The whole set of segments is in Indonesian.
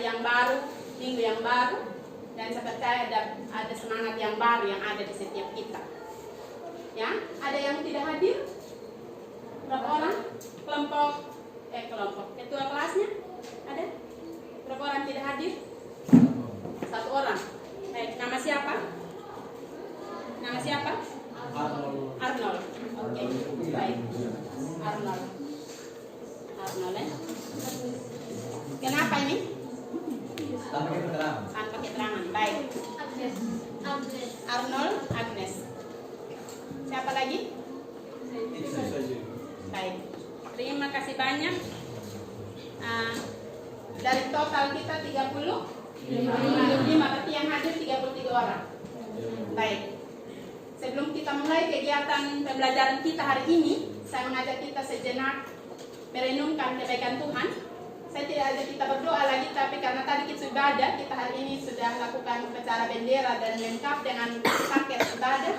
yang baru, minggu yang baru, dan saya percaya ada semangat yang baru yang ada di setiap kita. Ya, ada yang tidak hadir? Berapa orang? Kelompok ketua kelasnya ada? Berapa orang tidak hadir? 1 orang. Baik, nama siapa? Nama siapa? Arnold. Oke, baik. Arnold ya. Kenapa ini? Tanpa keterangan. Baik. Arnold, Agnes. Siapa lagi? Baik. Terima kasih banyak. Dari total kita 35, berarti yang hadir 33 orang. Baik. Sebelum kita mulai kegiatan pembelajaran kita hari ini, saya mengajak kita sejenak merenungkan kebaikan Tuhan. Saya tidak ajak kita berdoa lagi, tapi karena tadi kita ibadah, kita hari ini sudah lakukan upacara bendera dan lengkap dengan paket ibadah.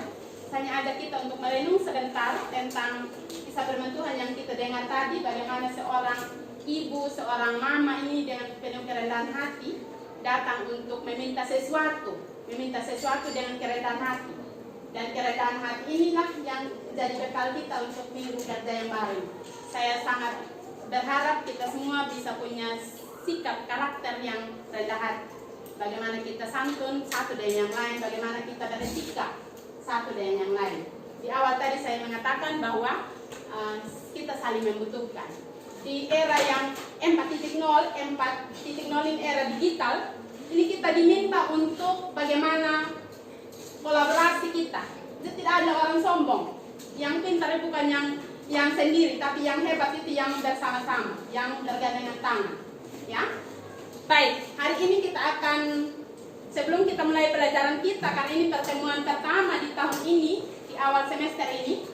Saya ajak kita untuk merenung sebentar tentang kisah firman Tuhan yang kita dengar tadi, bagaimana seorang ibu, seorang mama ini dengan penuh kerendahan hati datang untuk meminta sesuatu dengan kerendahan hati. Dan kerendahan hati inilah yang jadi bekal kita untuk minggu kerja yang baru. Saya sangat berharap kita semua bisa punya sikap karakter yang rendah hati. Bagaimana kita santun satu dengan yang lain, bagaimana kita bersikap satu dengan yang lain. Di awal tadi saya mengatakan bahwa kita saling membutuhkan. Di era yang 4.0 ini era digital, ini kita diminta untuk bagaimana kolaborasi kita. Jadi tidak ada orang sombong. Yang pintar bukan yang sendiri, tapi yang hebat itu yang bersama-sama, yang bergandengan tangan. Ya, baik. Hari ini kita akan, sebelum kita mulai pelajaran kita, karena ini pertemuan pertama di tahun ini, di awal semester ini,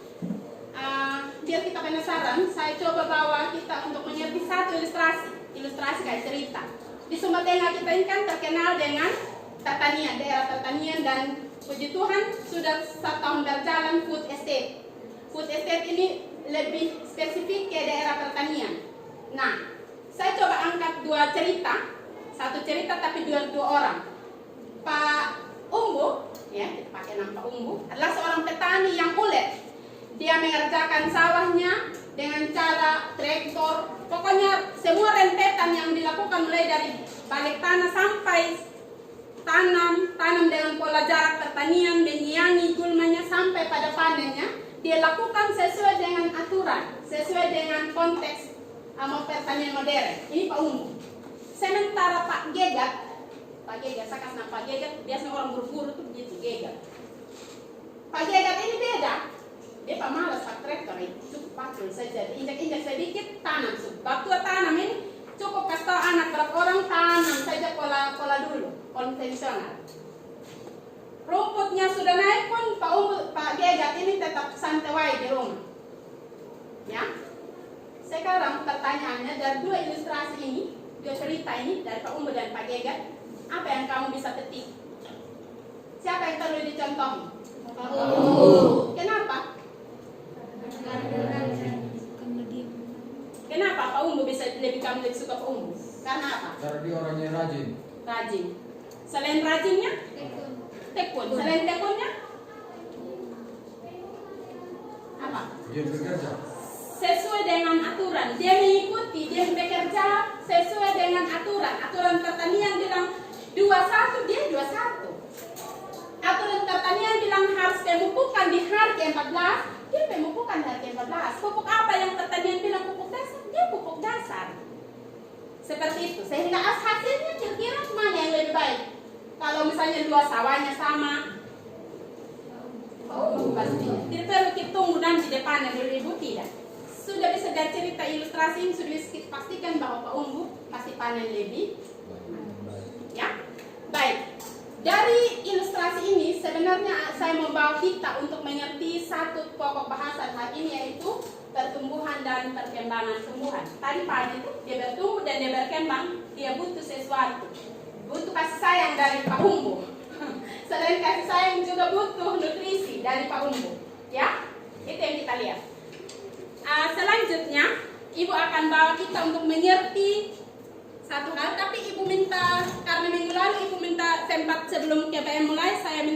biar kita penasaran, saya coba bawa kita untuk mengerti satu ilustrasi kayak cerita. Di Sumba Tengah kita ini kan terkenal dengan pertanian, daerah pertanian, dan puji Tuhan sudah 1 tahun berjalan food estate. Food estate ini lebih spesifik ke daerah pertanian. Nah, saya coba angkat 2 cerita, satu cerita tapi dua orang. Pak Umbu, ya kita pakai nama Pak Umbu, adalah seorang petani yang ulet. Dia mengerjakan sawahnya dengan cara traktor, pokoknya semua rentetan yang dilakukan mulai dari balik tanah sampai tanam dengan pola jarak pertanian, menyiangi gulmanya sampai pada panennya, dia lakukan sesuai dengan aturan, sesuai dengan konteks pertanian modern. Ini Pak Umbu. Sementara Pak Gegat, saya kasih nama Pak Gegat, biasanya orang buru-buru tuh begitu Gegat. Pak Gegat ini beda. Dia pemalas Pak traktor ini, cukup patul saja, injak-injak sedikit tanam. Waktu tanam ini cukup kasih tahu anak berapa orang tanam saja pola dulu, konvensional. Rumputnya sudah naik pun Pak Gegat ini tetap santai di rumah. Ya. Sekarang pertanyaannya dari 2 ilustrasi ini, 2 cerita ini dari Pak Umbu dan Pak Gegat, apa yang kamu bisa petik? Siapa yang perlu dicontoh? Kenapa? Kenapa Pak Umbu kamu lebih suka Pak Umbu? Karena apa? Karena dia orangnya rajin. Rajin. Selain rajinnya? Tekun. Selain tekunnya? Apa? Dia bekerja sesuai dengan aturan. Dia mengikuti, dia bekerja sesuai dengan aturan. Aturan pertanian bilang 21, dia 21. Aturan pertanian bilang harus pemupukan di hari ke-14, dia pemupukan hari ke-14. Pupuk apa yang pertanian bilang pupuk dasar? Dia pupuk dasar. Seperti itu. Sehingga hasilnya kira-kira mana yang lebih baik? Kalau misalnya luas sawahnya sama, pastinya. Tidak perlu kita tunggu nanti di depannya dulu ibu, tidak. Sudah bisa dari cerita ilustrasi ini sudah bisa kita pastikan bahwa Pak Umbu pasti panen lebih. Ya, baik. Dari ilustrasi ini sebenarnya saya membawa kita untuk mengerti satu pokok bahasan hari ini, yaitu pertumbuhan dan perkembangan tumbuhan. Tadi pagi itu dia bertumbuh dan dia berkembang, dia butuh sesuatu, butuh kasih sayang dari Pak Umbu. Selain kasih sayang juga butuh nutrisi dari Pak Umbu. Ya, itu yang kita lihat. Selanjutnya, Ibu akan bawa kita untuk mengerti satu hal, tapi Ibu minta minggu lalu Ibu minta sempat sebelum KPM mulai, saya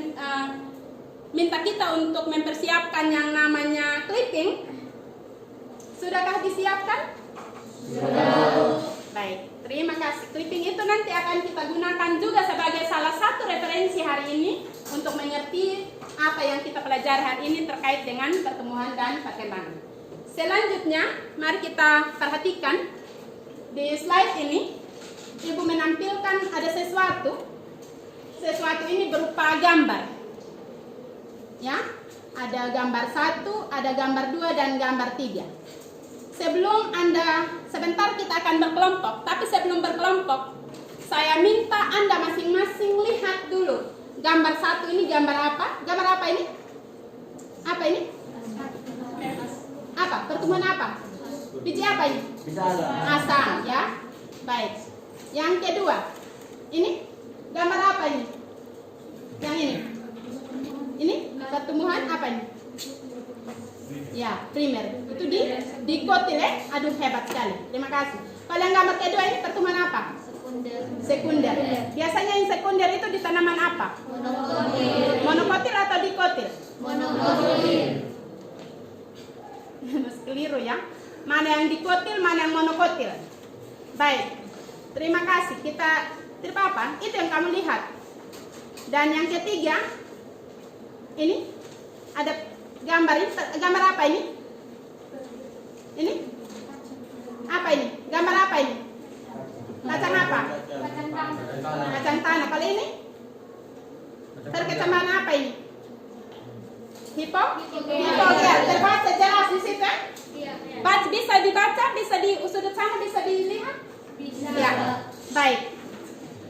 minta kita untuk mempersiapkan yang namanya clipping. Sudahkah disiapkan? Sudah. Baik, terima kasih. Clipping itu nanti akan kita gunakan juga sebagai salah satu referensi hari ini untuk mengerti apa yang kita pelajari hari ini terkait dengan pertumbuhan dan perkembangan. Selanjutnya, mari kita perhatikan di slide ini. Ibu menampilkan ada sesuatu. Sesuatu ini berupa gambar. Ya, ada gambar 1, ada gambar 2 dan gambar 3. Sebelum Anda, sebentar kita akan berkelompok, tapi sebelum berkelompok, saya minta Anda masing-masing lihat dulu. Gambar 1 ini gambar apa? Gambar apa ini? Apa ini? Apa? Pertumbuhan apa? Biji apa ini? Asam, ya. Baik. Yang kedua, ini gambar apa ini? Yang ini? Ini pertumbuhan apa ini? Ya, primer. Itu dikotil ya. Aduh, hebat sekali. Terima kasih. Kalau yang gambar kedua ini pertumbuhan apa? Sekunder. Biasanya yang sekunder itu di tanaman apa? Monokotil atau dikotil? Monokotil. Mas keliru ya. Mana yang dikotil, mana yang monokotil? Baik. Terima kasih. Kita tidak apa? Itu yang kamu lihat. Dan yang ketiga, ini ada gambar ini. Gambar apa ini? Ini? Apa ini? Gambar apa ini? Kacang apa? Kacang tanah. Kalau ini? Perkecambahan apa ini? Hipo ya. Terbaca jelas di situ? Bisa dibaca, bisa di sudut sana, bisa dilihat? Ya, baik.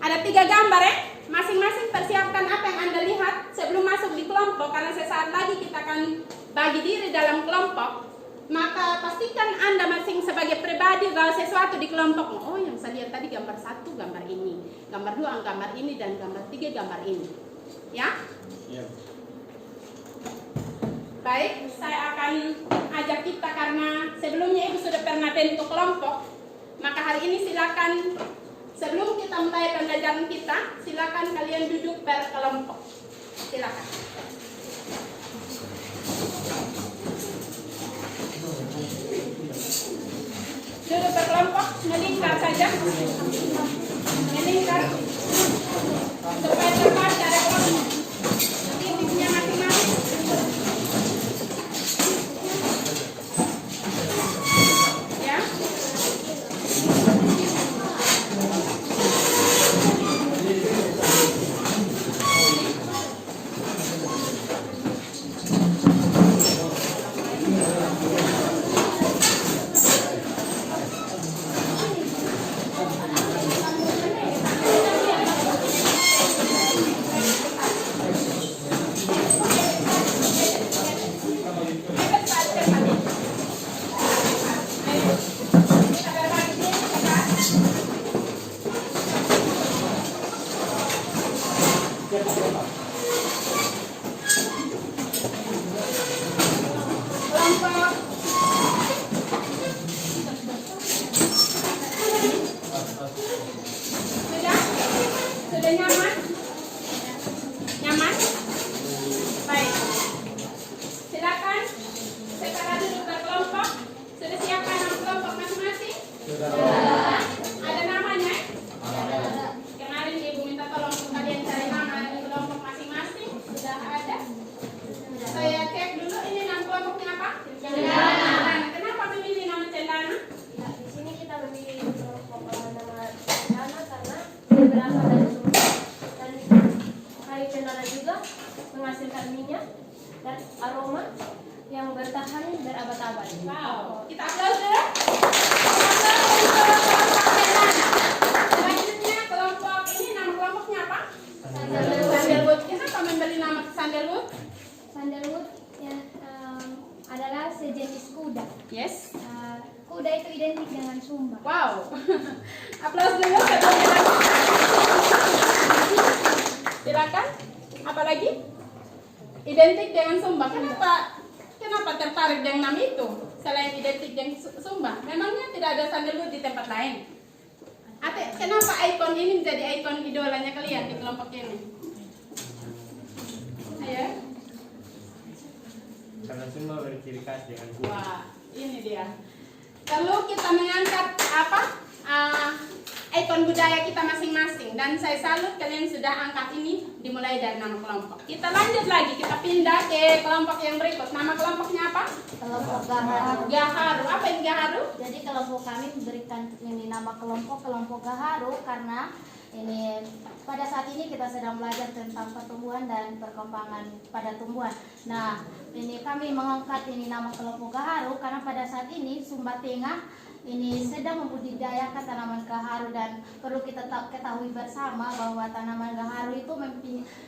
Ada 3 gambar ya. Masing-masing persiapkan apa yang Anda lihat sebelum masuk di kelompok, karena sesaat lagi kita akan bagi diri dalam kelompok. Maka pastikan Anda masing sebagai pribadi bawa sesuatu di kelompok. Oh, yang saya lihat tadi gambar 1 gambar ini, gambar 2 gambar ini, dan gambar 3 gambar ini. Ya? Baik, saya akan ajak kita karena sebelumnya Ibu sudah pernah bentuk kelompok. Maka hari ini silakan, sebelum kita mulai pembelajaran kita, silakan kalian duduk berkelompok. Silakan. Duduk berkelompok, melingkar saja. Melingkar. Supaya terbaca kelompok. Titiknya masing-masing. Ya. Sudah nyaman? Nyaman? Baik. Silakan secara duduk berkelompok. Sudah siapkan nama kelompok masing-masing? Sudah. Ada namanya? Ada. Kemarin Ibu minta tolong kalian cari nama di kelompok masing-masing. Sudah ada? Saya cek dulu ini nama kelompoknya apa? Cendana. Kenapa memilih nama Cendana? Ya, di sini kita memilih kelompok nama Cendana karena berasal dari Sumba dan kayu cendana juga menghasilkan minyak dan aroma yang bertahan berabad-abad. Wow, kita aplaus dulu. Cendana. Selanjutnya kelompok ini nama kelompoknya apa? Sandalwood. Kenapa memberi nama Sandalwood? Sandalwood ya, adalah sejenis kuda. Yes. Kuda itu identik dengan Sumba. Wow. Aplaus dulu sebelum kita. Silakan. Apa lagi? Identik dengan Sumba. Kenapa tertarik dengan nama itu? Selain identik dengan Sumba, memangnya tidak ada sandalwood di tempat lain? Ate, kenapa ikon ini menjadi ikon idolanya kalian di kelompok ini? Ayo. Karena semua berciri khas dengan kuda. Wah, ini dia. Lalu kita mengangkat apa? Ikon budaya kita masing-masing, dan saya salut kalian sudah angkat ini dimulai dari nama kelompok. Kita lanjut lagi, kita pindah ke kelompok yang berikut. Nama kelompoknya apa? Kelompok Gaharu. Gaharu. Apa yang Gaharu? Jadi kelompok kami memberikan ini nama kelompok Gaharu karena ini pada saat ini kita sedang belajar tentang pertumbuhan dan perkembangan pada tumbuhan. Nah, ini kami mengangkat ini nama kelompok Gaharu karena pada saat ini Sumba Tengah ini sedang membudidayakan tanaman gaharu, dan perlu kita ketahui bersama bahwa tanaman gaharu itu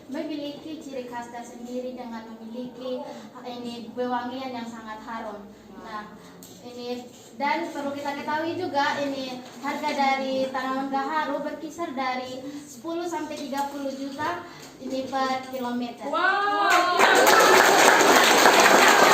memiliki ciri khas tersendiri dengan memiliki ini wewangian yang sangat harum. Nah, ini dan perlu kita ketahui juga ini harga dari tanaman gaharu berkisar dari 10 sampai 30 juta ini per kilometer. Wow. Hebat.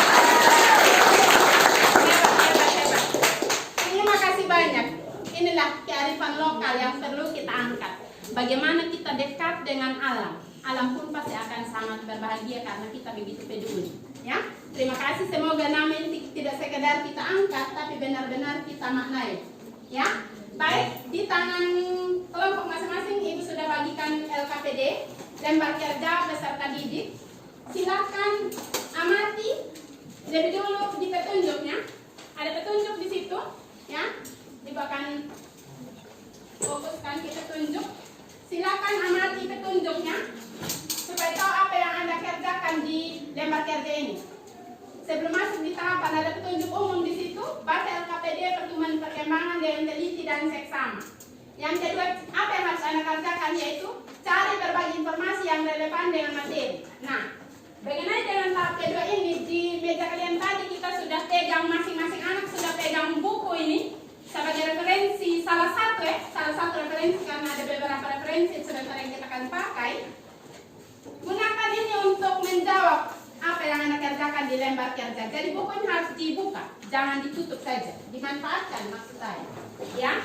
Terima kasih banyak. Inilah kearifan lokal yang perlu kita angkat. Bagaimana kita dekat dengan alam. Alam pun pasti akan sangat berbahagia karena kita begitu peduli. Ya, terima kasih. Semoga nama ini tidak sekedar kita angkat, tapi benar-benar kita maknai. Ya, baik. Di tangan kelompok masing-masing, Ibu sudah bagikan LKPD dan kerja beserta didik. Silakan amati lebih dulu di petunjuknya. Ada petunjuk di situ, ya. Ibu akan fokuskan ke petunjuk. Silakan amati petunjuknya supaya tahu apa yang Anda kerjakan di lembar kerja ini. Sebelum masuk di tahapan, ada petunjuk umum di situ. Baca LKPD, pertumbuhan perkembangan dengan teliti dan seksama. Yang kedua, apa yang harus Anda kerjakan yaitu cari berbagai informasi yang relevan dengan materi. Nah, bagaimana dengan tahap kedua ini? Di meja kalian tadi kita sudah pegang, masing-masing anak sudah pegang buku ini sebagai referensi, salah satu referensi, karena ada beberapa referensi sebentar yang kita akan pakai. Gunakan ini untuk menjawab apa yang Anda kerjakan di lembar kerja. Jadi buku ini harus dibuka, jangan ditutup saja, dimanfaatkan maksud saya. Ya,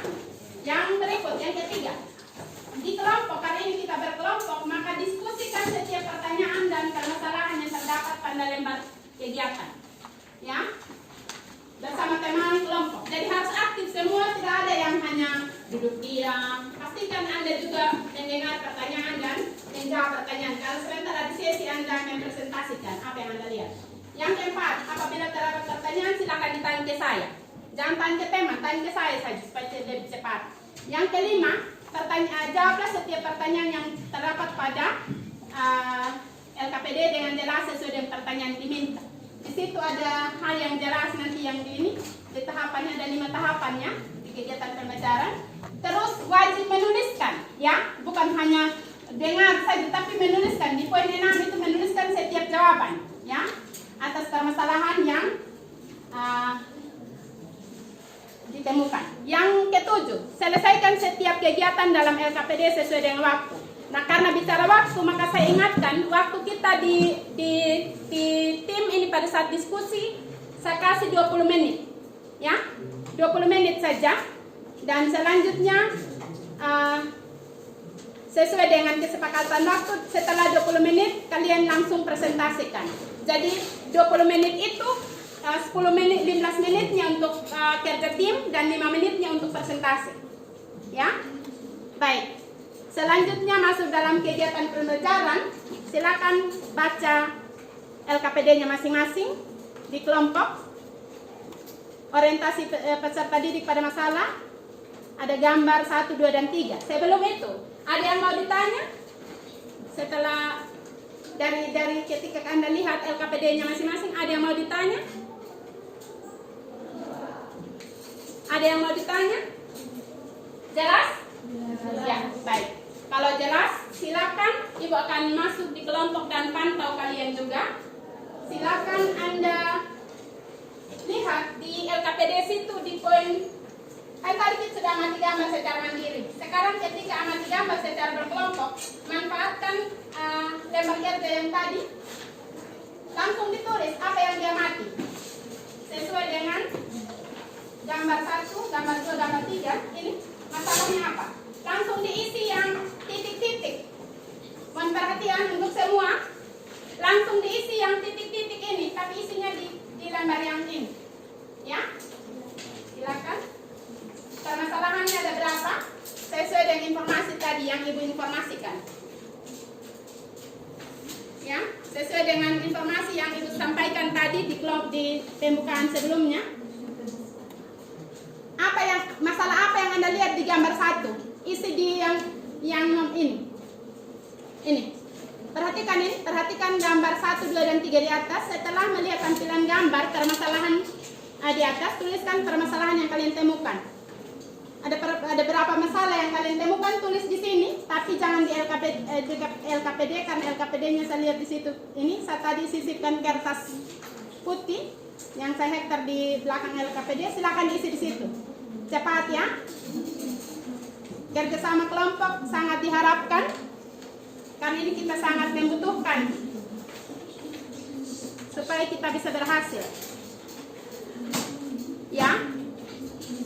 yang berikut, yang ketiga, di kelompok kali ini kita berkelompok, maka diskusikan setiap pertanyaan dan permasalahan yang terdapat pada lembar kegiatan. Ya, bersama teman kelompok. Jadi harus aktif semua, tidak ada yang hanya duduk diam. Pastikan Anda juga mendengar pertanyaan dan menjawab pertanyaan. Kalau sebentar ada sesi Anda mempresentasikan apa yang Anda lihat. Yang keempat, apabila terdapat pertanyaan silakan ditanya ke saya. Jangan tanya ke teman, tanya ke saya saja supaya lebih cepat. Yang kelima, jawablah setiap pertanyaan yang terdapat pada LKPD dengan jelas sesuai dengan pertanyaan yang diminta. Di situ ada hal yang jelas nanti yang di tahapannya ada 5 tahapannya di kegiatan pembelajaran. Terus wajib menuliskan, ya, bukan hanya dengar saja tapi menuliskan. Di poin 6 itu menuliskan setiap jawaban, ya, atas permasalahan yang ditemukan. Yang ketujuh, selesaikan setiap kegiatan dalam LKPD sesuai dengan waktu. Nah, karena bicara waktu, maka saya ingatkan waktu kita di tim ini pada saat diskusi saya kasih 20 menit, ya, 20 menit saja, dan selanjutnya sesuai dengan kesepakatan waktu setelah 20 menit kalian langsung presentasikan. Jadi 20 menit itu 10 menit, 15 menitnya untuk kerja tim dan 5 menitnya untuk presentasi, ya. Baik. Selanjutnya masuk dalam kegiatan pembelajaran, silakan baca LKPD-nya masing-masing di kelompok. Orientasi peserta didik pada masalah, ada gambar 1, 2, dan 3. Sebelum itu, ada yang mau ditanya? Setelah dari ketika Anda lihat LKPD-nya masing-masing, ada yang mau ditanya? Ada yang mau ditanya? Jelas? Ya, baik. Kalau jelas, silakan Ibu akan masuk di kelompok dan pantau kalian juga. Silakan Anda lihat di LKPD situ di poin. Kan tadi kita sudah amati gambar secara mandiri. Sekarang ketika amati gambar secara berkelompok, manfaatkan lembar kerja yang tadi. Langsung ditulis apa yang diamati sesuai dengan gambar 1, gambar 2, gambar 3 ini. masalahnya apa? Langsung diisi yang titik-titik. Mohon perhatian untuk semua. Langsung diisi yang titik-titik ini, tapi isinya di lembar yang ini. Ya, silakan. Permasalahannya ada berapa? Sesuai dengan informasi tadi yang Ibu informasikan. Ya, sesuai dengan informasi yang Ibu sampaikan tadi di pembukaan sebelumnya. Masalah apa yang Anda lihat di gambar 1? Isi di yang ini. Ini. Perhatikan gambar 1, 2, dan 3 di atas. Setelah melihat tampilan gambar permasalahan di atas, tuliskan permasalahan yang kalian temukan. Ada berapa masalah yang kalian temukan, tulis di sini, tapi jangan di LKPD karena LKPD-nya saya lihat di situ. Ini saya tadi sisipkan kertas putih yang saya hektar di belakang LKPD, silakan diisi di situ. Cepat ya. Kerjasama kelompok sangat diharapkan karena ini kita sangat membutuhkan supaya kita bisa berhasil. Ya,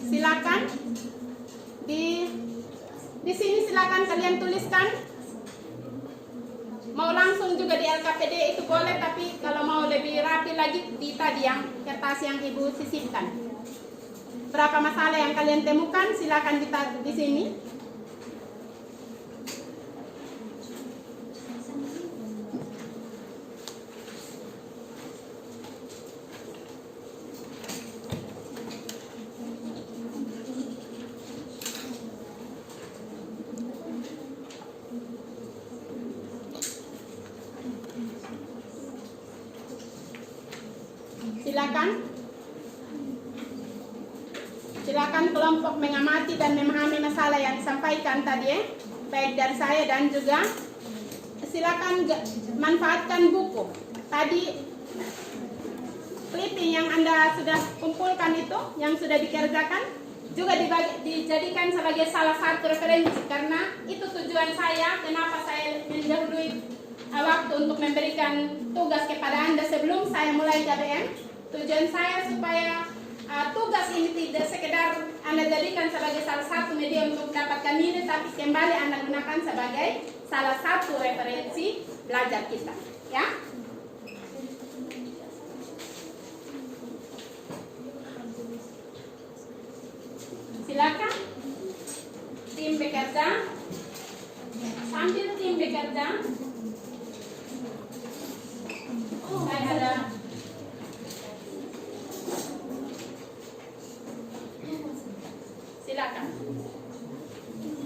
silakan di sini silakan kalian tuliskan. Mau langsung juga di LKPD itu boleh, tapi kalau mau lebih rapi lagi di tadi yang kertas yang Ibu sisipkan. Berapa masalah yang kalian temukan silakan di sini. Silakan kelompok mengamati dan memahami masalah yang disampaikan tadi, baik dari saya dan juga silakan manfaatkan buku. Tadi clipping yang Anda sudah kumpulkan itu, yang sudah dikerjakan, juga dijadikan sebagai salah satu referensi, karena itu tujuan saya, kenapa saya mendahului waktu untuk memberikan tugas kepada Anda sebelum saya mulai KBM. Tujuan saya supaya tugas ini tidak sekedar Anda jadikan sebagai salah satu media untuk mendapatkan nilai, tapi kembali Anda gunakan sebagai salah satu referensi belajar kita. Ya. Silakan tim bekerja. Sambil tim bekerja, saya ada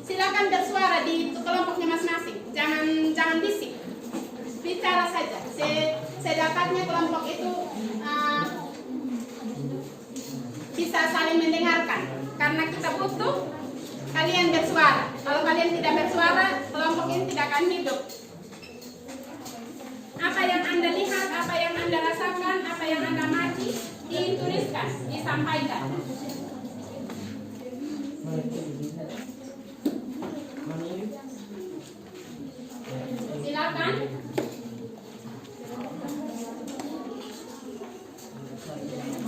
silakan bersuara di kelompoknya masing-masing. Jangan bisik, bicara saja. Sedapatnya kelompok itu bisa saling mendengarkan, karena kita butuh kalian bersuara. Kalau kalian tidak bersuara, kelompok ini tidak akan hidup. Apa yang Anda lihat, apa yang Anda rasakan, apa yang Anda amati, dituliskan, disampaikan. Silakan.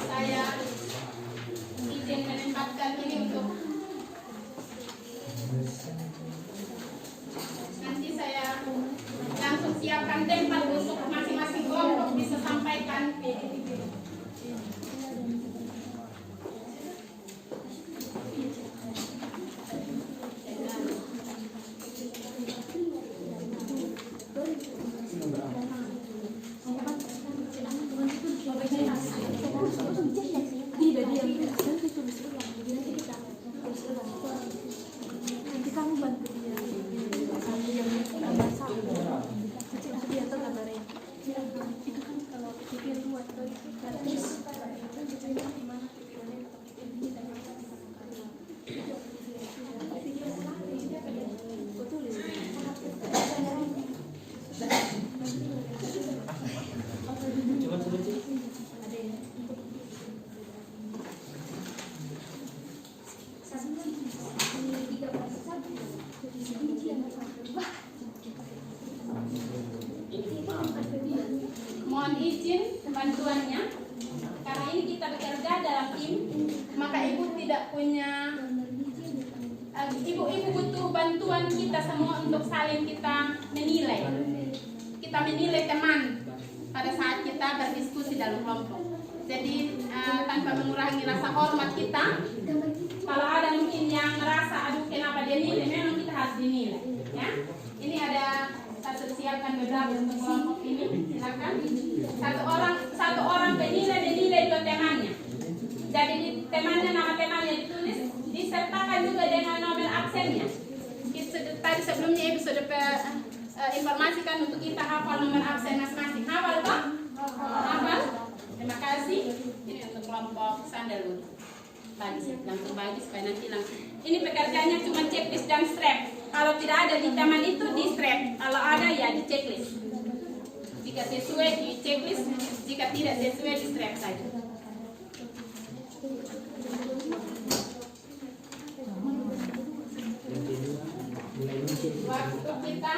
Saya izin menempatkan ini untuk nanti saya langsung siapkan tempat untuk masing-masing kelompok bisa sampaikan. Mohon izin bantuannya, karena ini kita bekerja dalam tim, maka Ibu tidak punya butuh bantuan kita semua untuk saling kita menilai. Kita menilai teman pada saat kita berdiskusi dalam kelompok. Jadi tanpa mengurangi rasa hormat kita, kalau ada mungkin yang merasa aduh kenapa dia nilai, memang kita harus dinilai. Ya, ini ada saya siapkan beberapa untuk kelompok ini. Silakan. Satu orang menilai dua temannya. Jadi di temannya, nama temannya ditulis, disertakan juga dengan nomor absennya. Tadi sebelumnya episode informasikan untuk kita hafal nomor absen masing-masing. Hafal Pak? Hafal? Terima kasih. Ini untuk kelompok sandalwood. Langsung bagi supaya nanti langsung. Ini pekerjaannya cuma checklist dan strap. Kalau tidak ada di taman itu di strap. Kalau ada ya di checklist. Jika sesuai di checklist, jika tidak sesuai di strap saja. Waktu kita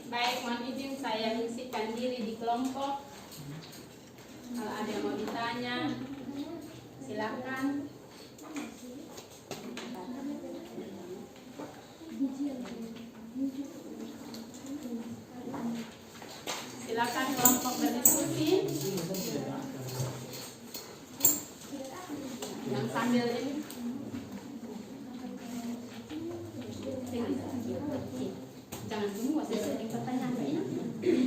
baik, mohon izin saya mengisikan diri di kelompok. Kalau ada yang mau ditanya, silakan. Silakan kelompok berdiskusi. Yang sambil ini. Jangan semua sering pertanyaan ini.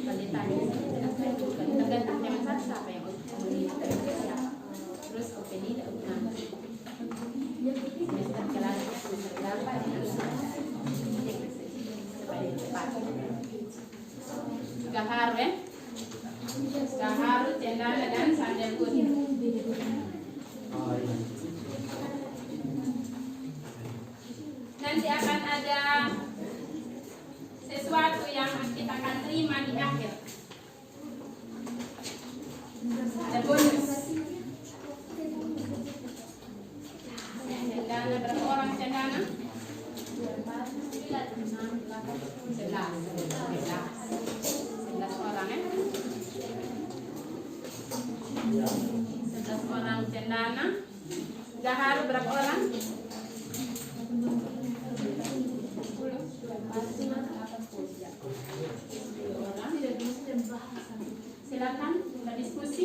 Kalau ditanya, tergantung zaman satu siapa yang siapa. Terus opini dan nanti semester kelasnya semester berapa dengan supaya cepat. Gaharu ya, gaharu, cendana dan sandalwood. Nanti akan ada sesuatu yang kita akan terima di akhir. Ada bonus. Cendana berapa orang cendana? 11 orang ya. 11 orang cendana. Gaharu berapa orang? 10. Silakan berdiskusi.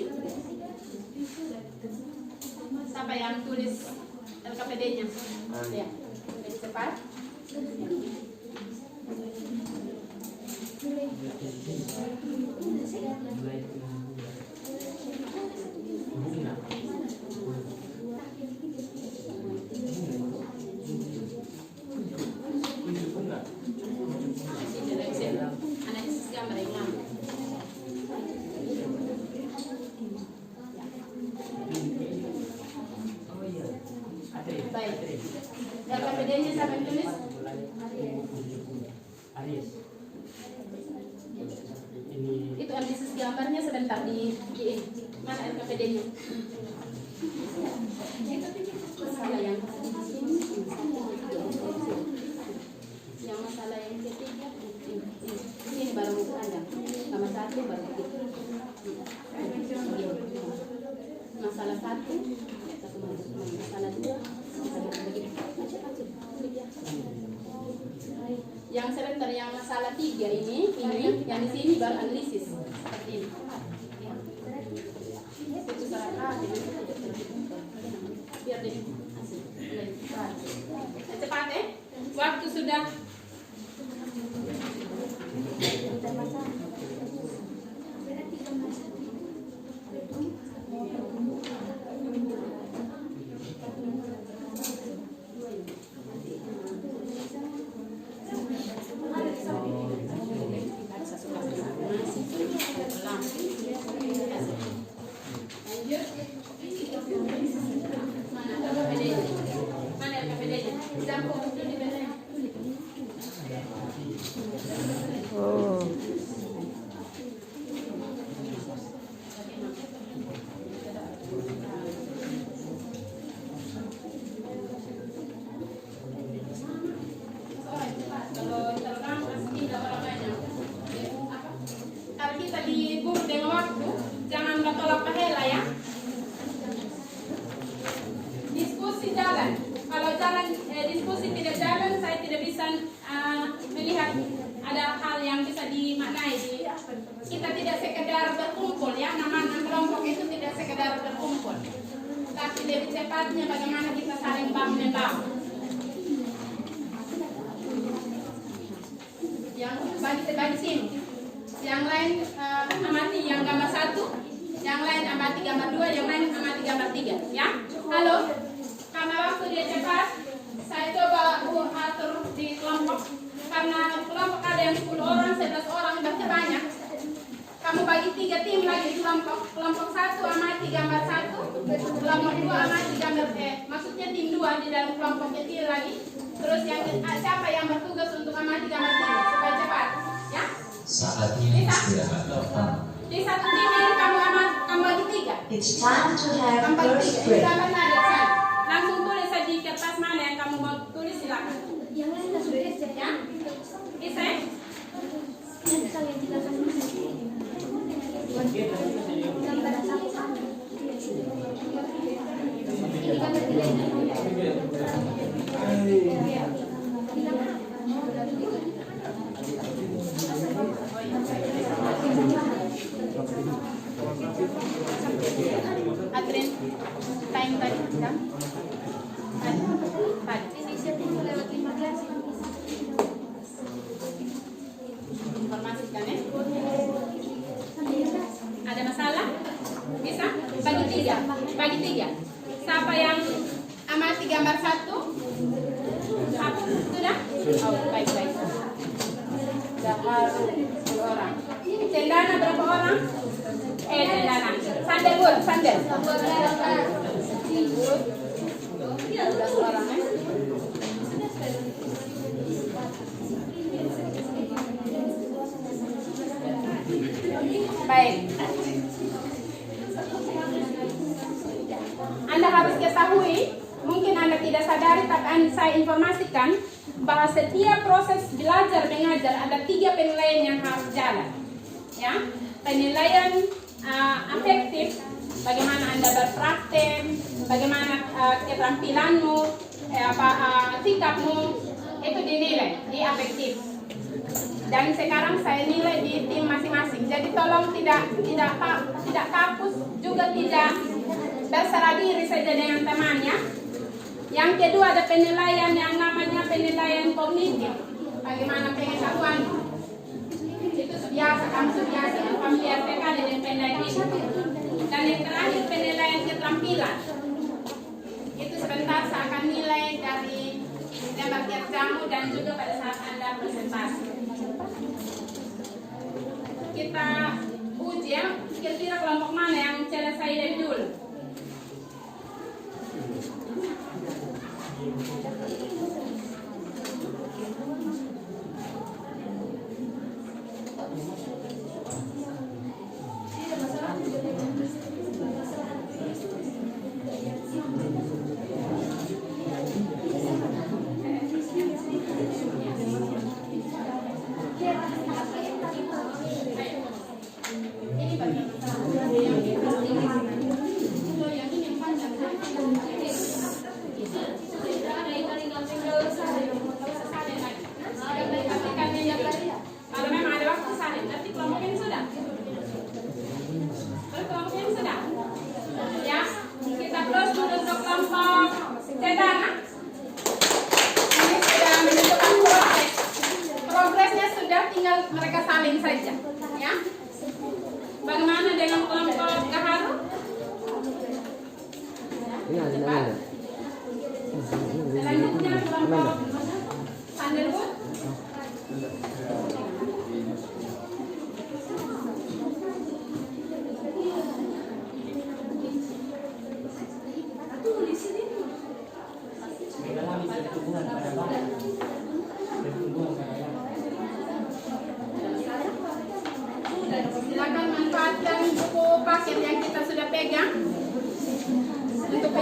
Siapa yang tulis LKPD-nya? Ya, lebih cepat. Analisis gambar yang lama. Baik. LKPD-nya siapa yang tulis? Aries. Itu analisis gambarnya sebentar di mana LKPD-nya? Masalah yang di sini. Yang masalah yang ketiga ini baru ada. Sama satu baru kita. Masalah satu, masalah dua, masalah begini. Yang sebentar yang masalah tiga ini yang di sini baru analisis seperti ini. Itu salah biar jadi cepat ya. Waktu sudah. Mana LKPD? Mana LKPD? Jam fokus dulu di mana? Oh. Kalau kita diburu dengan waktu, jangan bertolak pahela ya. Diskusi jalan. Kalau diskusi tidak jalan, saya tidak bisa melihat ada hal yang bisa dimaknai. Kita tidak sekedar berkumpul ya, nama kelompok itu tidak sekedar berkumpul, tapi lebih cepatnya bagaimana kita saling membangun. Yang bagi tim, yang lain amati yang gambar 1, yang lain amati gambar 2, yang lain amati gambar 3 ya. Halo, karena waktu dia cepat, saya coba atur di kelompok. Karena kelompok ada yang 10 orang, 11 orang, berarti banyak. Kamu bagi 3 tim lagi di kelompok. Kelompok 1 amati gambar 1, kelompok 2 amati gambar maksudnya tim 2 di dalam kelompok kecil lagi. Terus yang siapa yang bertugas untuk amati gambar 3 supaya cepat, ya? Saatnya istirahat pertama. Di satu tim ini kamu bagi 3. It's time to have Kamu bagi first 3. break. Gambar nada saya. Langsung tulis saja di kertas mana yang kamu mau tulis silakan. Yang lain sudah tulis Ya? Bisa? Adrian, time tadi jam? Tadi. inisiatif lewat 15. Informasikan ya. Ada masalah? Bisa? Bagi 3. Bagi 3. Siapa yang amati gambar 1? Sudah? Oh, baik-baik. Dahar 10 orang. Cendana berapa orang? Cendana. Sandal Bur, sandal. 12 orang ya. Baik. Anda harus ketahui, mungkin Anda tidak sadari, tapi saya informasikan bahwa setiap proses belajar mengajar ada 3 penilaian yang harus jalan. Ya, penilaian afektif, bagaimana Anda berpraktek, bagaimana keterampilanmu, sikapmu, itu dinilai di afektif. Dan sekarang saya nilai di tim masing-masing. Jadi tolong tidak kapus, juga tidak berserah diri saja dengan temannya. Yang kedua ada penilaian yang namanya penilaian kognitif. Bagaimana pengetahuan? Itu biasa, kamu biasa familiar sekali dengan penilaian ini. Dan yang terakhir penilaian keterampilan. Itu sebentar saya akan nilai dari gambar kerjamu dan juga pada saat Anda presentasi. Kita uji ya, kira-kira kelompok mana yang selesai dari dulu. Ini bagian yang ini yang panjang. Kalau memang ada waktu salin, nanti kelompok ini sudah. Kalau kelompok ini sudah, ya kita close dulu untuk kelompok cendana. Ini sudah menentukan proses. Progresnya sudah, tinggal mereka salin saja, ya. Bagaimana dengan kelompok gaharu? Cepat. Selanjutnya kelompok sandalwood.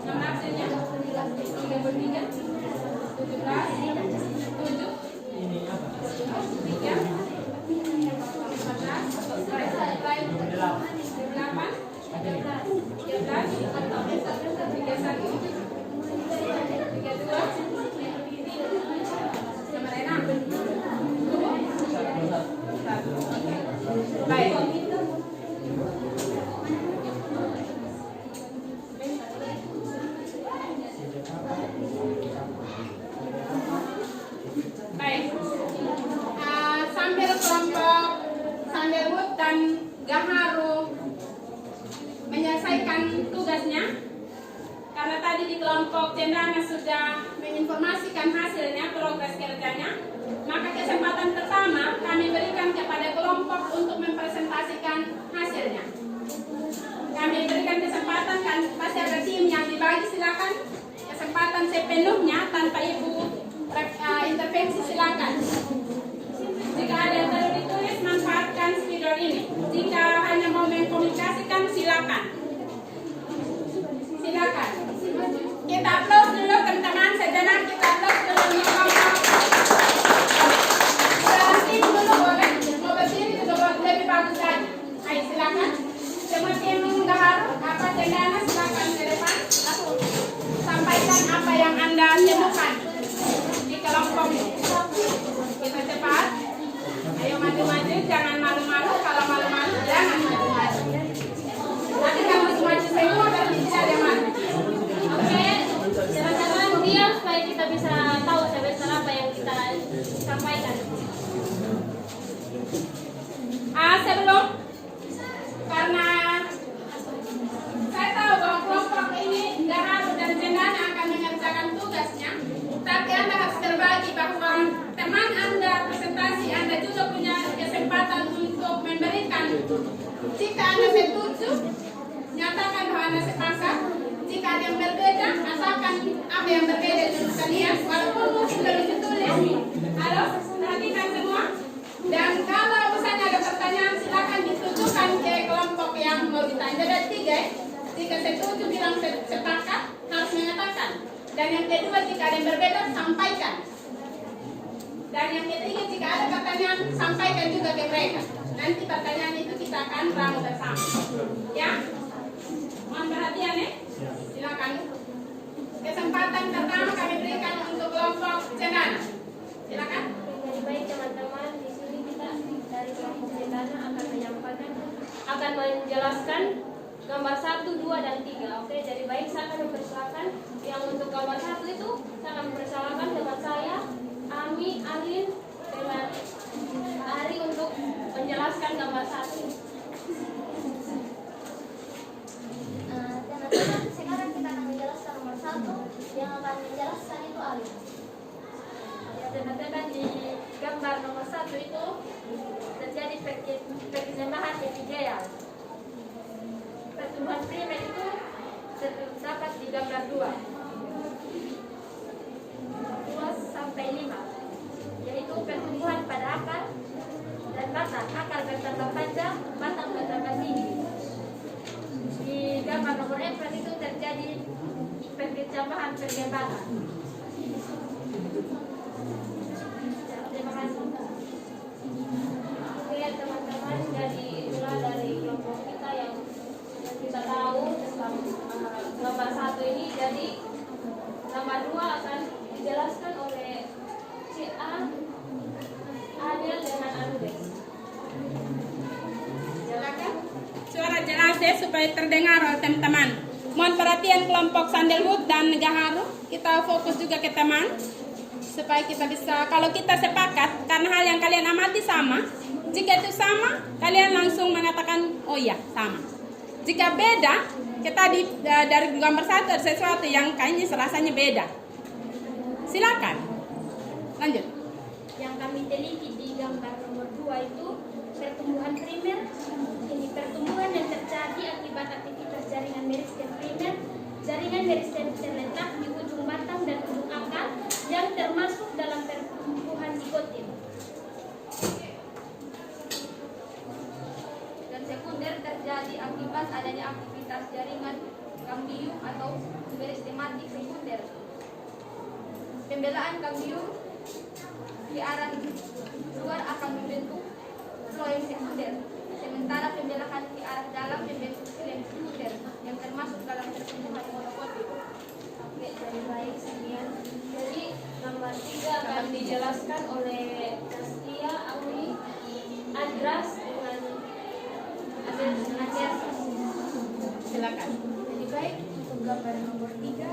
Nama absennya 3/3, 17, 7, 3, 14, 8, 13, 31, 32, nomor 6. Baik. Baik. Sambil kelompok Sandelwood dan Gaharu menyelesaikan tugasnya, karena tadi di kelompok Cendana sudah menginformasikan hasilnya, progres kerjanya, maka kesempatan pertama kami berikan kepada kelompok untuk mempresentasikan hasilnya. Kami berikan kesempatan, kan pasti ada tim yang dibagi, silakan kesempatan sepenuhnya tanpa ibu intervensi, silakan. Jika ada yang perlu ditulis, manfaatkan spidol ini. Jika hanya mau mengkomunikasikan, silakan. Silakan. Kita aplaus dulu teman-teman sejenak, kita aplaus dulu di kelompok. Tim dulu boleh, mau berdiri juga lebih bagus lagi. Ayo silakan. Semua tim Gaharu, apa Cendana, silakan ke depan. Lalu sampaikan apa yang Anda temukan di kelompok ini. Kita cepat. Ayo maju-maju, jangan malu-malu. Kalau malu-malu, jangan maju-maju. Tapi kalau maju semua, berarti tidak ada yang maju. Oke, teman-teman diam supaya kita bisa tahu sebesar apa yang kita sampaikan. Sebelum, karena saya tahu bahwa kelompok ini Gaharu dan Cendana akan mengerjakan tugasnya, tapi Anda harus terbagi bahwa teman Anda presentasi, Anda juga punya kesempatan untuk memberikan. Jika Anda setuju, nyatakan bahwa Anda sepakat. Jika ada yang berbeda, katakan apa yang berbeda dengan kalian, walaupun mungkin belum ditulis. Halo, perhatikan semua. Dan kalau misalnya ada pertanyaan, silakan ditujukan ke kelompok yang mau ditanya. Ada 3. Jika setuju bilang sepakat, harus mengatakan. Dan yang kedua, jika ada yang berbeda, sampaikan. Dan yang ketiga, jika ada pertanyaan, sampaikan juga ke mereka. Nanti pertanyaan itu kita akan menggunakan ramu bersama. Ya, mohon perhatian ya. Silakan. Kesempatan pertama kami berikan untuk kelompok cendana. Silakan. Jadi baik teman-teman, di sini kita dari kelompok cendana akan menjelaskan gambar 1, 2, dan 3. Oke, jadi baik saya akan mempersilakan yang untuk gambar 1 itu saya akan mempersilakan teman saya Ami, Alin, dengan Ari untuk menjelaskan gambar 1 ini. Teman-teman, sekarang kita akan menjelaskan nomor 1. Yang akan menjelaskan itu Alin. Ya, teman-teman, di gambar nomor 1 itu terjadi perkembangan epidemial. Pertumbuhan primer itu terdapat di gambar 2 sampai 5, yaitu pertumbuhan pada akar dan batang. Akar bertambah panjang, batang bertambah tinggi. Di gambar nomor 4 itu terjadi perkembangan perkembangan. Terima kasih. Oke teman-teman, jadi itulah dari kelompok kita yang kita tahu tentang gambar 1 ini. Jadi gambar 2 akan dijelaskan oleh CA, Adel dengan Andes. Silakan. Suara jelas ya supaya terdengar oleh teman-teman. Mohon perhatian kelompok Sandalwood dan Gaharu. Kita fokus juga ke teman supaya kita bisa, kalau kita sepakat karena hal yang kalian amati sama, jika itu sama, kalian langsung mengatakan oh iya sama. Jika beda, kita dari gambar 1 ada sesuatu yang kayaknya rasanya beda. Silakan. Lanjut. Yang kami teliti di gambar nomor 2 itu pertumbuhan primer. Ini pertumbuhan yang terjadi akibat aktivitas jaringan meristem primer. Jaringan meristem terletak di ujung batang dan ujung akar yang termasuk dalam pertumbuhan zigotip. Dan sekunder terjadi akibat adanya aktivitas jaringan kambium atau meristematik sekunder. Pembelaan kambium di arah luar akan membentuk floem sekunder, sementara pembelaan di arah dalam membentuk floem sekunder yang termasuk dalam pertumbuhan monokotip. Oke, jadi baik sekian. Jadi gambar 3 akan dijelaskan oleh Nastia, Auri, Andras dengan Andreas. Silakan. Jadi baik untuk gambar nomor 3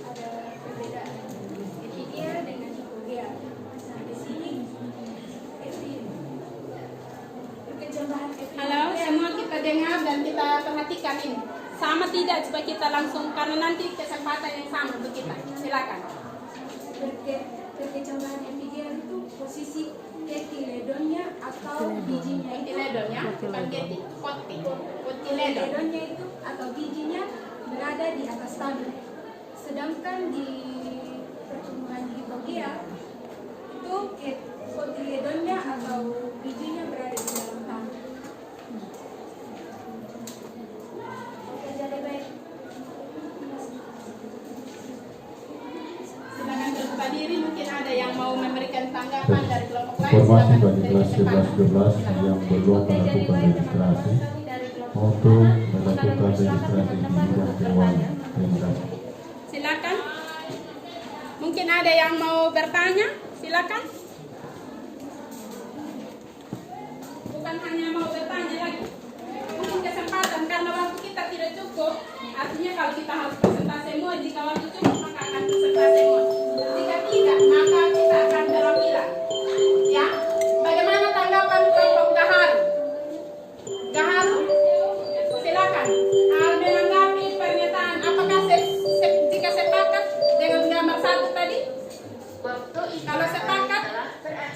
ada perbedaan epidemia dengan hipogea. Nah, di sini Halo, semua kita dengar dan kita perhatikan ini. Sama tidak supaya kita langsung, karena nanti kesempatan yang sama untuk kita. Silakan. Perkecambahan epidemial itu posisi ketiledonnya atau bijinya itu. Kotiledon ya, bukan keti, kotiledon. Ketiledonnya itu atau bijinya berada di atas tanah. Sedangkan di pertumbuhan hipogea itu kotiledonnya atau bijinya berada di dalam tanah. Oke, jadi baik. Silakan duduk berdiri, mungkin ada yang mau memberikan tanggapan dari kelompok lain. Informasi Silakan bagi beri kelas 11-12 kesempatan. yang belum Oke, jadi melakukan baik registrasi teman-teman kami dari kelompok untuk kanan. melakukan Kami mempersilakan registrasi di teman-teman bidang untuk keuangan. bertanya. Terima kasih. Silakan. Mungkin ada yang mau bertanya, silakan. Bukan hanya mau bertanya lagi. Mungkin kesempatan karena waktu kita tidak cukup. Artinya kalau kita harus presentasi semua, jika waktu cukup maka akan presentasi semua. Jika tidak, maka kita akan berpilah. Ya. Bagaimana tanggapan kelompok Gaharu? Gaharu? Silakan. Menanggapi pernyataan apakah jika sepakat dengan gambar 1 tadi? Kalau sepakat,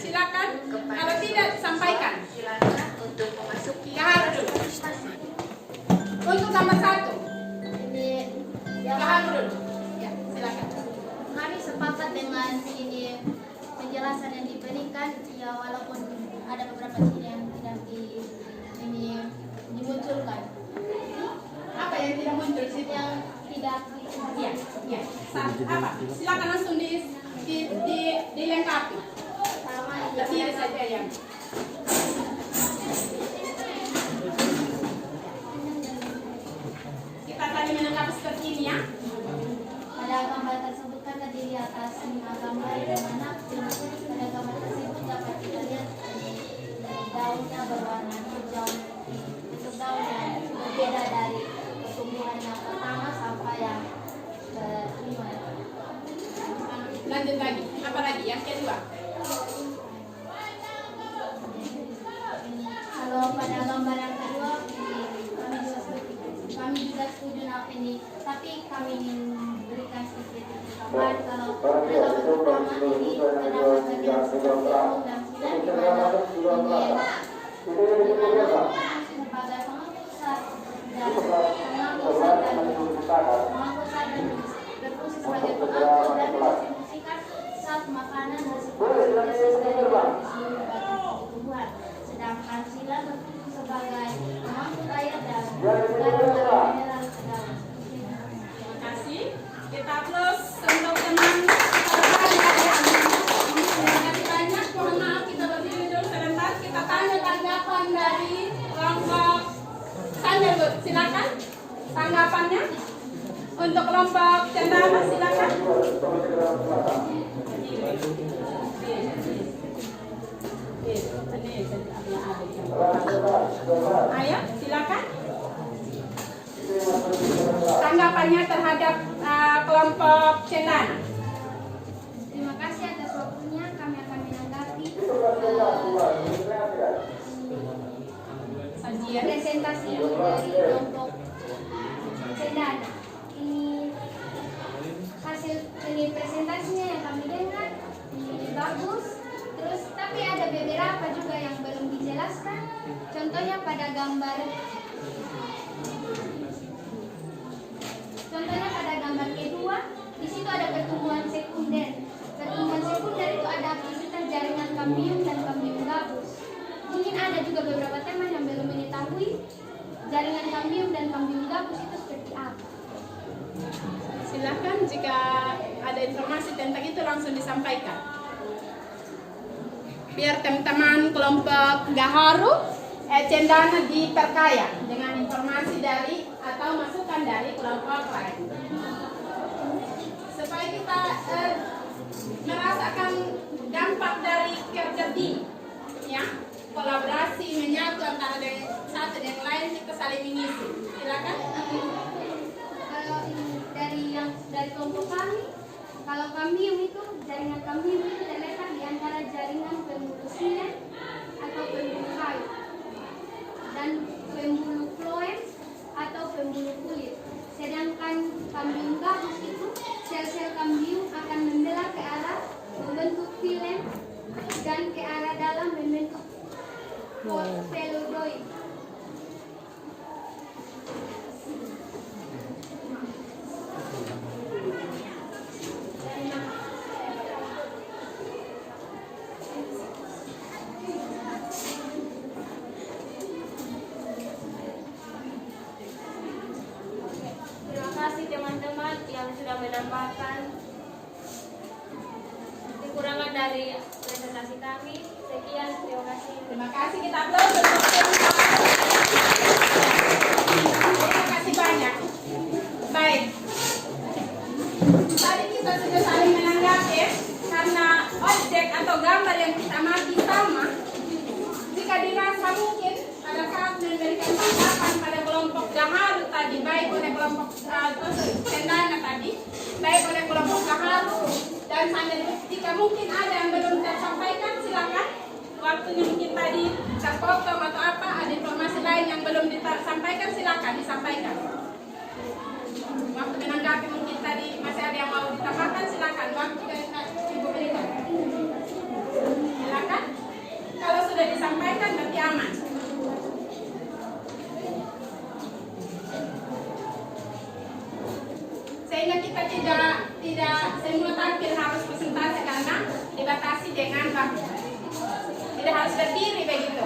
silakan. Kalau tidak, sampaikan. Untuk memasuki Gaharu dulu. Untuk gambar 1. Ini Gaharu dulu. Ya, silakan. kami sepakat dengan ini penjelasan yang diberikan, ya walaupun ada beberapa sini yang tidak dimunculkan, Apa yang tidak muncul sih? yang tidak Ya, ya. Apa? Silakan langsung dilengkapi. sama Berdiri saja yang. berwarna hijau bentuk daunnya berbeda dari pertumbuhan yang pertama sampai yang kelima. Lanjut lagi. Apa lagi? Yang kedua. Kalau pada gambar yang kedua ini kami juga setuju ini, tapi kami ingin berikan sedikit tambahan. Kalau pada gambar pertama ini terdapat bagian seperti dan sinar di mana sebagai pemangku pusat dan berfungsi sebagai pengangkut dan mendistribusikan zat makanan dan seluruh tumbuhan. Sedangkan sila berfungsi sebagai pengangkut air dan garam mineral ke dalam. Terima kasih. Kita plus untuk teman terbanyak. Terima kasih banyak. Mohon maaf kita berdiri dulu sebentar. Kita tanya tanggapan dari kelompok Sandal, Bu. Silakan tanggapannya. Untuk kelompok Cendana silakan. Ayo, silakan. Tanggapannya terhadap kelompok Cendana. Terima kasih atas waktunya, kami akan menanggapi Sajian. presentasi dari kelompok Cendana. Ini presentasinya yang kami dengar ini bagus. Terus tapi ada beberapa juga yang belum dijelaskan. Contohnya pada gambar kedua, di situ ada pertumbuhan sekunder. Pertumbuhan sekunder itu ada aktivitas jaringan kambium dan kambium gabus. Mungkin ada juga beberapa teman yang belum mengetahui jaringan kambium dan kambium gabus itu seperti apa. Silakan jika ada informasi tentang itu langsung disampaikan. Biar teman-teman kelompok Gaharu Cendana diperkaya dengan informasi dari atau masukan dari kelompok lain. Supaya kita merasakan dampak dari kerja tim, ya, kolaborasi menyatu antara satu dan lain, kita saling mengisi. Silakan. Dari kelompok kami, kalau kambium itu jaringan kambium itu terletak di antara jaringan pembuluh silet atau pembuluh kayu dan pembuluh floem atau pembuluh kulit. Sedangkan kambium gabus itu sel-sel kambium akan membelah ke arah membentuk filem dan ke arah dalam membentuk pelodoid. Teman-teman yang sudah menambahkan kekurangan dari presentasi kami. Sekian, terima kasih. Terima kasih, kita aplaus untuk terima kasih banyak. Baik. Tadi kita sudah saling menanggapi karena objek atau gambar yang kita amati sama. Jika dirasa mungkin pada saat memberikan tanggapan pada kelompok Gaharu tadi, baik oleh kelompok Cendana tadi, baik oleh kelompok Gaharu dan Sandal, jika mungkin ada yang belum tersampaikan, silakan. Waktunya mungkin tadi terpotong atau apa, ada informasi lain yang belum disampaikan, silakan disampaikan. Waktu menanggapi mungkin tadi masih ada yang mau ditambahkan, silakan. Waktu Ibu berikan. Silakan. Kalau sudah disampaikan berarti aman. Sehingga kita tidak semua tampil harus presentasi karena dibatasi dengan waktu. Tidak harus berdiri begitu.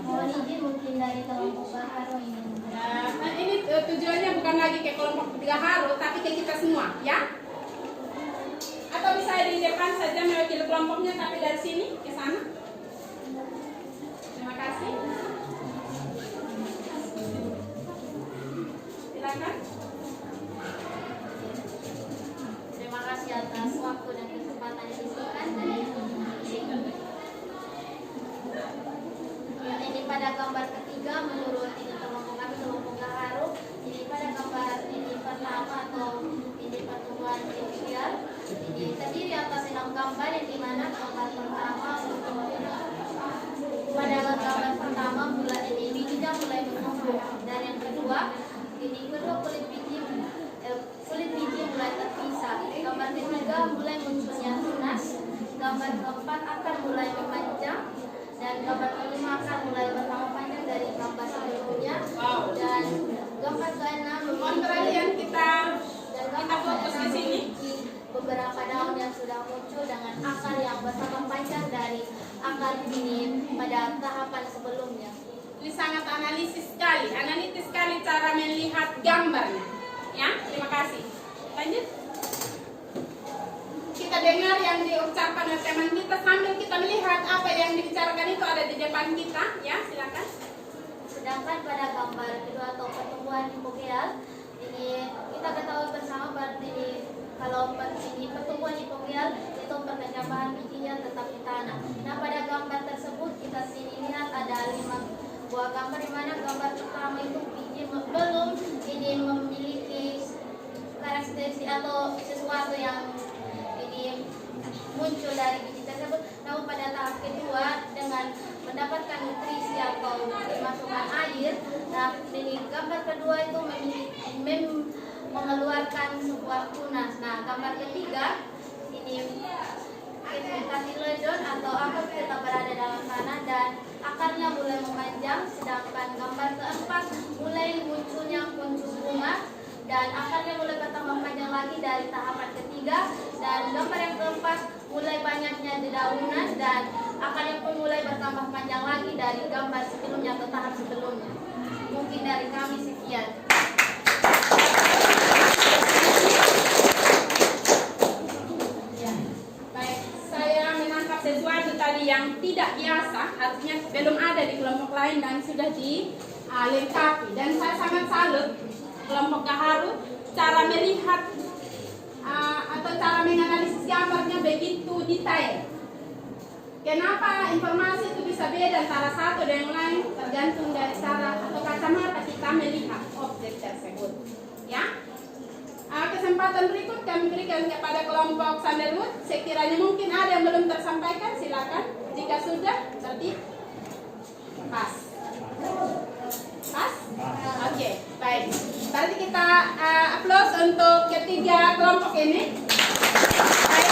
Mohon izin mungkin dari kelompok Gaharu ini. Nah, ini tujuannya bukan lagi ke kelompok Gaharu, tapi ke kita semua, ya? Atau bisa di depan saja mewakili kelompoknya, tapi dari sini ke sana. Terima kasih. Silakan. gambar keempat akan mulai memanjang dan gambar kelima akan mulai bertambah panjang dari gambar sebelumnya. Dan gambar keenam Mohon perhatian kita fokus di sini. Beberapa daun yang sudah muncul dengan akar yang bertambah panjang dari akar ini pada tahapan sebelumnya. Ini sangat analitis sekali cara melihat gambarnya. Ya, terima kasih. Lanjut. Kita dengar yang diucapkan oleh teman kita sambil kita melihat apa yang dibicarakan itu ada di depan kita. Ya, silakan. Sedangkan pada gambar kedua atau pertumbuhan hipogeal ini kita ketahui bersama berarti ini kalau ini pertumbuhan hipogeal itu perkecambahan bijinya tetap di tanah. Nah, pada gambar tersebut kita sini lihat ada 5 buah gambar di mana gambar pertama itu biji belum ini memiliki karakteristik atau sesuatu yang ini muncul dari biji tersebut. Namun pada tahap kedua dengan mendapatkan nutrisi atau dimasukkan air, nah ini gambar kedua itu mengeluarkan sebuah tunas. Nah, gambar ketiga ini katiledon atau akar tetap berada dalam tanah dan akarnya mulai memanjang, sedangkan gambar keempat mulai munculnya kuncup bunga dan akarnya mulai bertambah panjang lagi dari tahapan ketiga, dan gambar yang keempat mulai banyaknya dedaunan dan akarnya pun mulai bertambah panjang lagi dari gambar sebelumnya atau tahap sebelumnya. Mungkin dari kami sekian. Sesuatu tadi yang tidak biasa, artinya belum ada di kelompok lain dan sudah dilengkapi. Dan saya sangat salut kelompok Gaharu cara melihat atau cara menganalisis gambarnya begitu detail. Kenapa informasi itu bisa beda antara satu dan yang lain tergantung dari cara atau kacamata kita melihat objek tersebut. Ya. Kesempatan berikut kami berikan kepada kelompok Sanderwood. Sekiranya mungkin ada yang belum tersampaikan, silakan. Jika sudah, berarti pas. Pas? Oke, baik. Berarti kita aplaus untuk ketiga kelompok ini. Baik.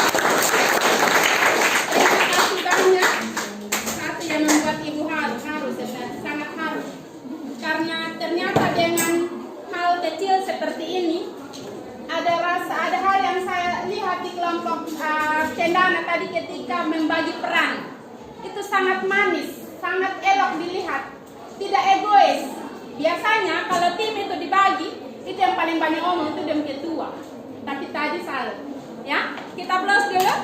Terima kasih banyak. Satu yang membuat Ibu harus sangat harus. Karena ternyata dengan hal kecil seperti ini, ada hal yang saya lihat di kelompok Cendana tadi ketika membagi peran. Itu sangat manis, sangat elok dilihat, tidak egois. Biasanya kalau tim itu dibagi, itu yang paling banyak omong itu dem ketua. Tapi tadi salah. Ya, kita plus dulu.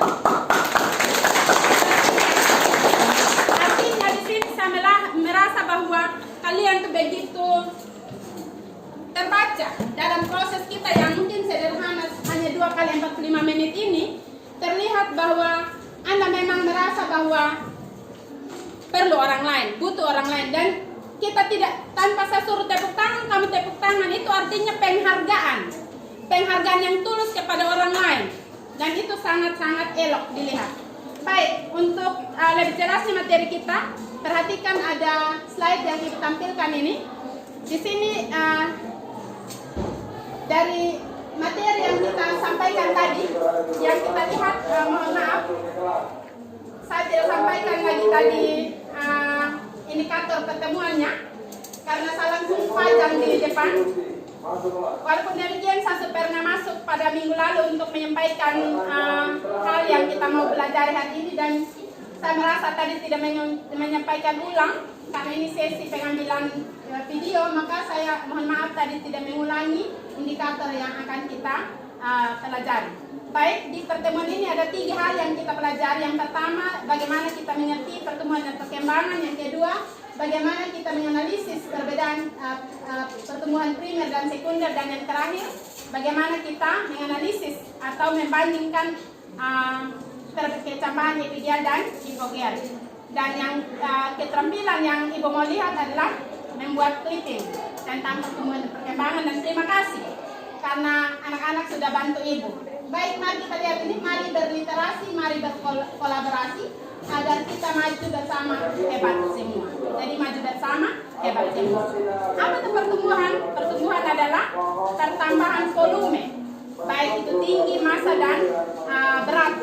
Artinya di sini saya merasa bahwa kalian tuh begitu terbaca dalam proses kita yang mungkin sederhana hanya 2 kali 45 menit ini, terlihat bahwa Anda memang merasa bahwa perlu orang lain, butuh orang lain, dan kita tidak, tanpa saya suruh tepuk tangan, kami tepuk tangan, itu artinya penghargaan yang tulus kepada orang lain, dan itu sangat-sangat elok dilihat. Baik, untuk lebih jelasnya materi kita, perhatikan ada slide yang kita tampilkan ini. Di sini dari materi yang kita sampaikan tadi, yang kita lihat, mohon maaf, saya tidak sampaikan lagi tadi indikator pertemuannya karena saya langsung pajang di depan. Walaupun demikian, saya pernah masuk pada minggu lalu untuk menyampaikan hal yang kita mau belajar hari ini, dan saya merasa tadi tidak menyampaikan ulang karena ini sesi pengambilan video, maka saya mohon maaf tadi tidak mengulangi indikator yang akan kita pelajari. Baik, di pertemuan ini ada 3 hal yang kita pelajari. Yang pertama, bagaimana kita mengerti pertemuan dan perkembangan. Yang kedua, bagaimana kita menganalisis perbedaan pertumbuhan primer dan sekunder. Dan yang terakhir, bagaimana kita menganalisis atau membandingkan perkecambahan epigeal dan hipogeal. Dan yang keterampilan yang Ibu mau lihat adalah membuat clipping tentang pertumbuhan dan perkembangan. Dan terima kasih karena anak-anak sudah bantu Ibu. Baik, mari kita lihat ini, mari berliterasi, mari berkolaborasi agar kita maju bersama, hebat semua. Jadi maju bersama, hebat semua. Apa itu pertumbuhan? Pertumbuhan adalah pertambahan volume, baik itu tinggi, massa, dan berat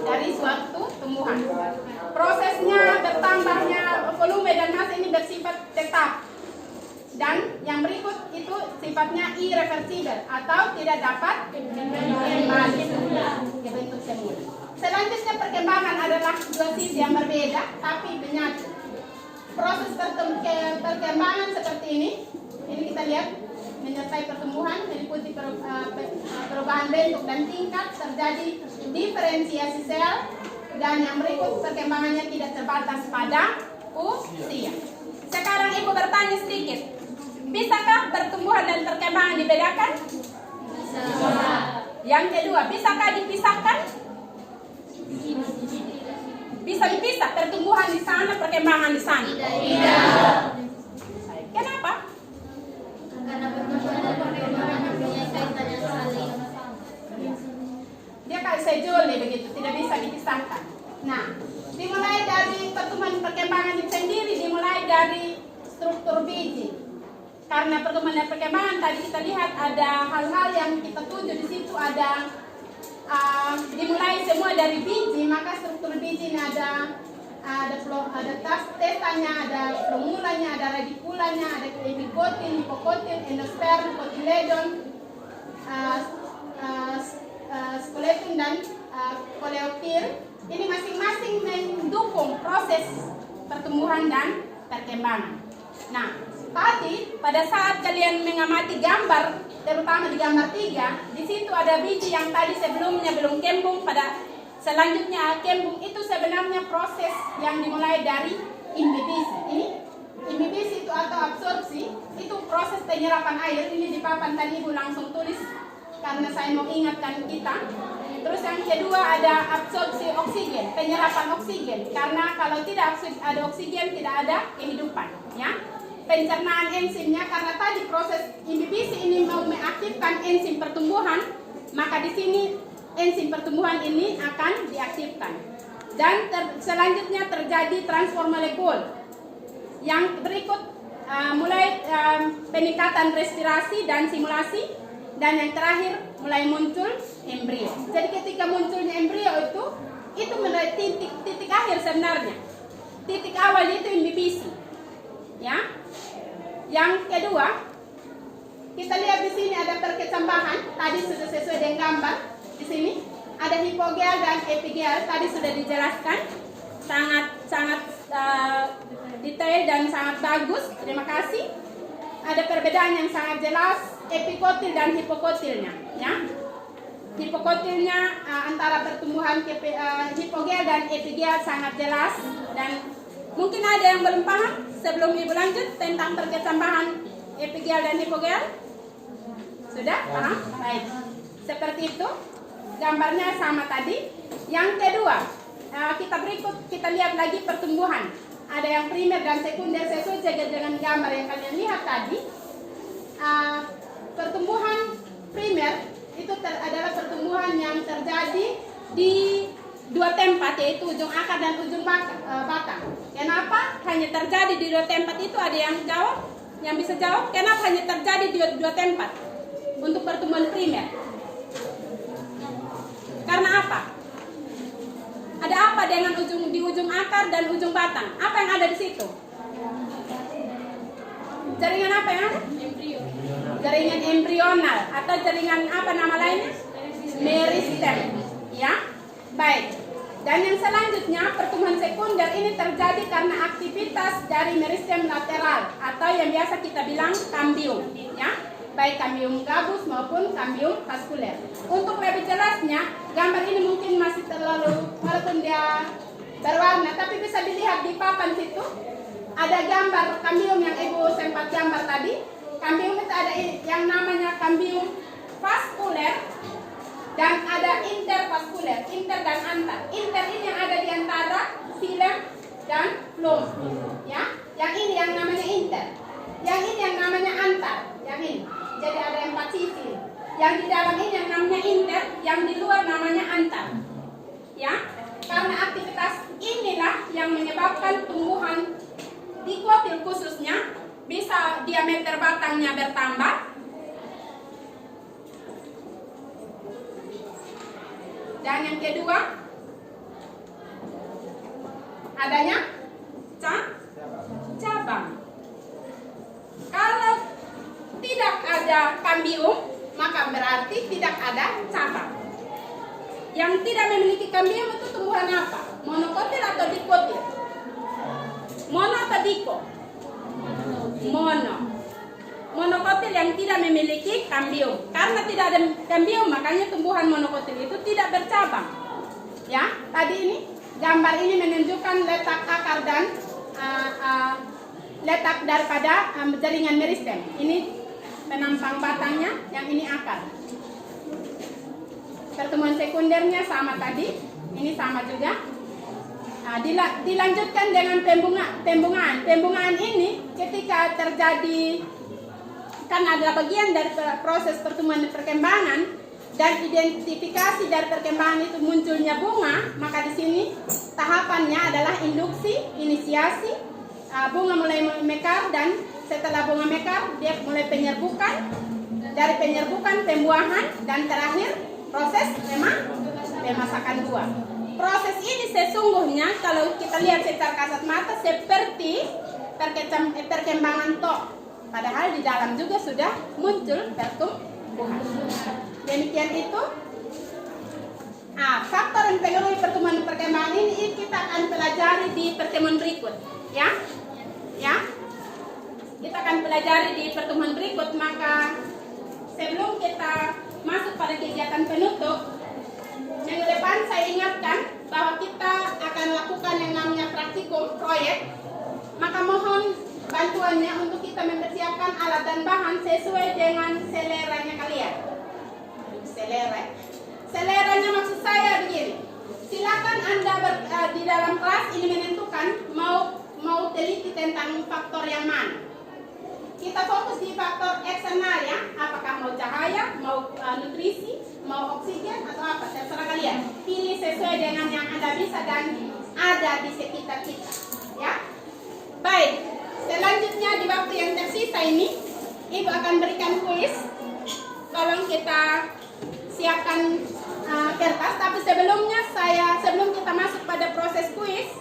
dari suatu tumbuhan. Prosesnya bertambahnya volume dan massa ini bersifat tetap. Dan yang berikut itu sifatnya irreversibel atau tidak dapat kembali ke bentuk semula. Selanjutnya perkembangan adalah dua sisi yang berbeda tapi menyatu. Proses perkembangan seperti ini kita lihat menyertai pertumbuhan, meliputi perubahan bentuk dan tingkat, terjadi diferensiasi sel, dan yang berikut perkembangannya tidak terbatas pada usia. Sekarang Ibu bertanya sedikit, bisakah pertumbuhan dan perkembangan dibedakan? Bisa. Yang kedua, bisakah dipisahkan? Bisa dipisah pertumbuhan di sana, perkembangan di sana? Tidak. Kenapa? Karena pertumbuhan dan perkembangan punya kaitan yang saling. Dia kayak sejoli begitu, tidak bisa dipisahkan. Nah, dimulai dari pertumbuhan perkembangan itu sendiri, dimulai dari struktur biji. Karena pertumbuhan dan perkembangan tadi kita lihat ada hal-hal yang kita tuju di situ, ada dimulai semua dari biji, maka struktur biji ini ada testanya, ada florulanya, ada radikulanya, ada epikotil, hipokotil, endosperm, kotiledon, skeleton dan koleoptil. Ini masing-masing mendukung proses pertumbuhan dan perkembangan. Nah, tadi pada saat kalian mengamati gambar, terutama di gambar 3, di situ ada biji yang tadi sebelumnya belum kembung, pada selanjutnya kembung. Itu sebenarnya proses yang dimulai dari imbibisi. Ini imbibisi itu atau absorpsi, itu proses penyerapan air. Ini di papan tadi Ibu langsung tulis karena saya mau ingatkan kita. Terus yang kedua ada absorpsi oksigen, penyerapan oksigen. Karena kalau tidak ada oksigen tidak ada kehidupan, ya. Pencernaan enzimnya, karena tadi proses imbibisi ini mau mengaktifkan enzim pertumbuhan, maka di sini enzim pertumbuhan ini akan diaktifkan. Dan selanjutnya terjadi transformolekul. Yang berikut mulai peningkatan respirasi dan simulasi, dan yang terakhir mulai muncul embrio. Jadi ketika munculnya embrio itu mulai titik akhir sebenarnya. Titik awal itu imbibisi. Ya. Yang kedua, kita lihat di sini ada perkecambahan. Tadi sudah sesuai dengan gambar. Di sini ada hipogel dan epigel. Tadi sudah dijelaskan. Sangat detail dan sangat bagus. Terima kasih. Ada perbedaan yang sangat jelas epikotil dan hipokotilnya, ya. Hipokotilnya antara pertumbuhan hipogel dan epigel sangat jelas, dan mungkin ada yang belum paham sebelum Ibu lanjut tentang perkecambahan epigel dan hipogel. Sudah paham? Baik. Seperti itu. Gambarnya sama tadi. Yang kedua, kita lihat lagi pertumbuhan. Ada yang primer dan sekunder sesuai dengan gambar yang kalian lihat tadi. Pertumbuhan primer itu adalah pertumbuhan yang terjadi di dua tempat, yaitu ujung akar dan ujung batang. Kenapa hanya terjadi di dua tempat itu? Ada yang jawab? Yang bisa jawab? Kenapa hanya terjadi di dua tempat untuk pertumbuhan primer? Karena apa? Ada apa dengan di ujung akar dan ujung batang? Apa yang ada di situ? Jaringan apa ya? Jaringan embrional atau jaringan apa nama lainnya? Meristem. Ya, baik. Dan yang selanjutnya pertumbuhan sekunder ini terjadi karena aktivitas dari meristem lateral atau yang biasa kita bilang kambium. Ya, baik kambium gabus maupun kambium vaskuler. Untuk lebih jelasnya, gambar ini mungkin masih terlalu, walaupun dia berwarna, tapi bisa dilihat di papan situ. Ada gambar kambium yang Ibu sempat gambar tadi. Kambium itu ada yang namanya kambium vaskuler dan ada intervaskuler, inter dan antar. Inter ini yang ada di antara xilem dan phloem, ya. Yang ini yang namanya inter. Yang ini yang namanya antar, yang ini. Jadi ada 4 sisi. Yang di dalam ini yang namanya inter, yang di luar namanya antar. Ya. Karena aktivitas inilah yang menyebabkan tumbuhan dikotil khususnya bisa diameter batangnya bertambah, dan yang kedua adanya cabang. Kalau tidak ada kambium, maka berarti tidak ada cabang. Yang tidak memiliki kambium itu tumbuhan apa? Monokotil atau dikotil? Mono atau diko? Mono. Monokotil yang tidak memiliki kambium. Karena tidak ada kambium, makanya tumbuhan monokotil itu tidak bercabang. Ya, tadi ini gambar ini menunjukkan letak akar dan letak daripada jaringan meristem. Ini penampang batangnya, yang ini akar. Pertemuan sekundernya sama tadi, ini sama juga. Dilanjutkan dengan pembungaan. Pembungaan ini ketika terjadi, kan adalah bagian dari proses pertumbuhan dan perkembangan, dan identifikasi dari perkembangan itu munculnya bunga, maka di sini tahapannya adalah induksi, inisiasi, bunga mulai mekar, dan setelah bunga mekar dia mulai penyerbukan, dari penyerbukan pembuahan, dan terakhir proses pemasakan buah. Proses ini sesungguhnya kalau kita lihat secara kasat mata seperti perkembangan tok, padahal di dalam juga sudah muncul pertumbuhan. Demikian itu faktor yang mempengaruhi pertumbuhan dan perkembangan ini kita akan pelajari di pertemuan berikut, ya. Kita akan pelajari di pertemuan berikut. Maka sebelum kita masuk pada kegiatan penutup, minggu depan saya ingatkan bahwa kita akan lakukan yang namanya praktikum proyek. Maka mohon bantuannya untuk kita mempersiapkan alat dan bahan sesuai dengan seleranya kalian. Seleranya maksud saya begini. Silakan Anda di dalam kelas ini menentukan mau teliti tentang faktor yang mana. Kita fokus di faktor eksternal, ya, apakah mau cahaya, mau nutrisi, mau oksigen, atau apa, terserah kalian. Pilih sesuai dengan yang Anda bisa dan ada di sekitar kita, ya. Baik, selanjutnya di waktu yang tersisa ini, Ibu akan berikan kuis. Tolong kita siapkan kertas, tapi sebelum kita masuk pada proses kuis,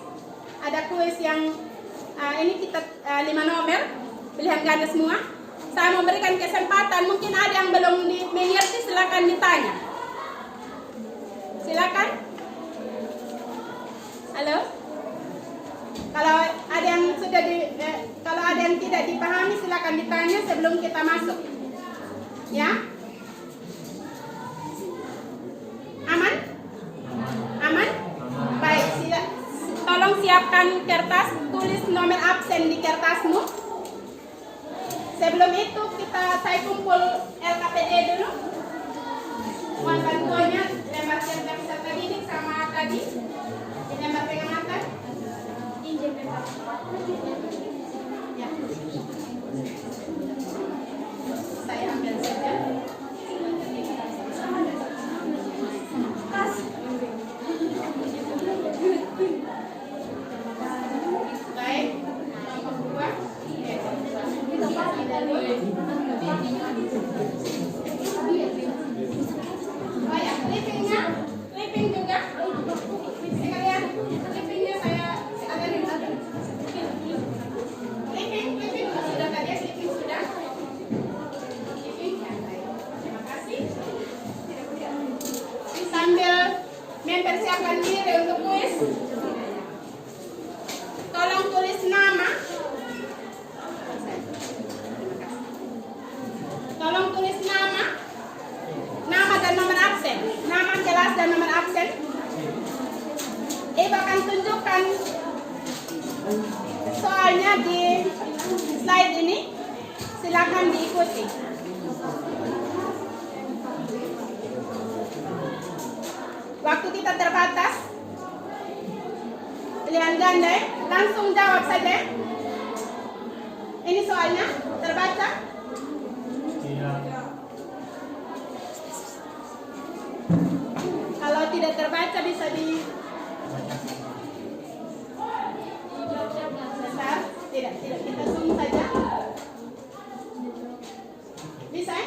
ada kuis yang ini kita 5 nomor. Pilihan ganda semua. Saya memberikan kesempatan, mungkin ada yang belum mengerti, silakan ditanya. Silakan. Halo. Kalau ada yang tidak dipahami, silakan ditanya sebelum kita masuk. Ya. Aman? Aman? Baik, tolong siapkan kertas, tulis nomor absen di kertasmu. Sebelum itu saya kumpul LKPD dulu. Uang bantuannya lembar yang bisa tadi ini sama tadi. Ini lembar pengamatan. Izin lembar. Ya. Saya ambil saja. Baik. Nomor 2. Clipping juga. Sekalian clippingnya saya sekalian clipping sudah tadi, clipping sudah. Clipping ya, baik. Terima kasih. Sambil mempersiapkan diri untuk kuis, tolong tulis nama. Tolong tulis nama dan nomor absen, nama kelas dan nomor absen. Ibu akan tunjukkan soalnya di slide ini, silakan diikuti. Waktu kita terbatas, pilihan ganda, langsung jawab saja. Ini soalnya terbaca? Kalau tidak terbaca bisa di besar, tidak kita zoom saja. Bisa?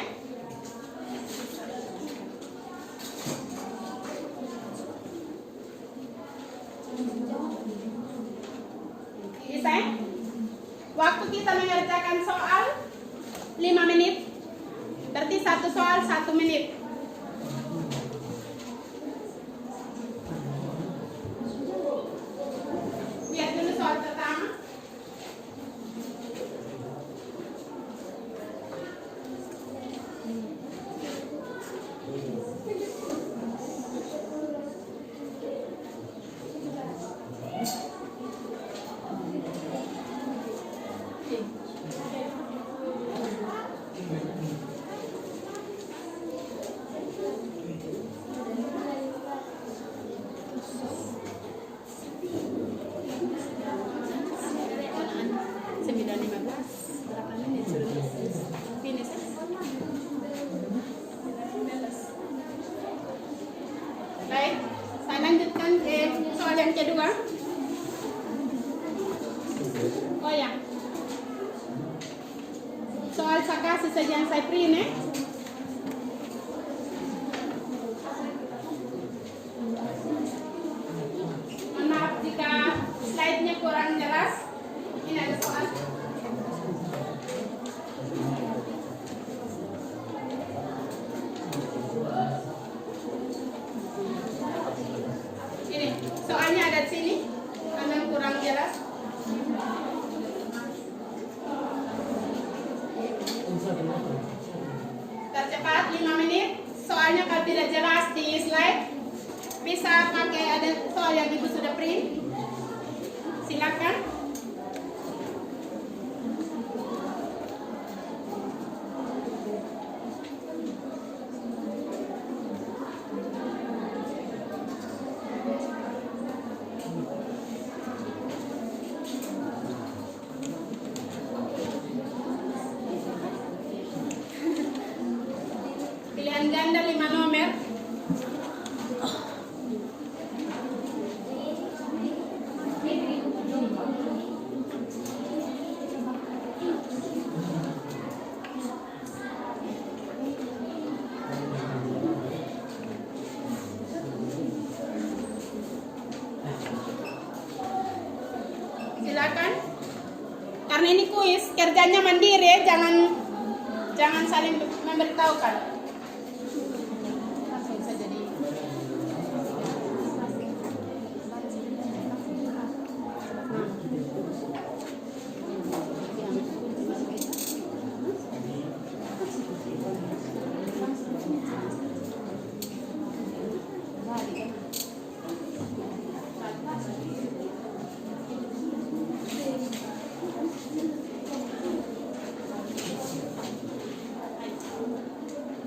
Baik, saya lanjutkan ke soal yang kedua. Oh ya, soal saya sesajian saya print ya. Mohon maaf jika slide-nya kurang jelas. Ini ada soal. Ini soalnya ada di sini, karena kurang jelas. Tercepat 5 menit. Soalnya kalau tidak jelas di slide, bisa pakai ada soal yang ibu sudah print. Silakan. Pilihan ganda 5 nomor. Silakan. Karena ini kuis, kerjanya mandiri ya, jangan saling memberitahukan. Langsung saja di.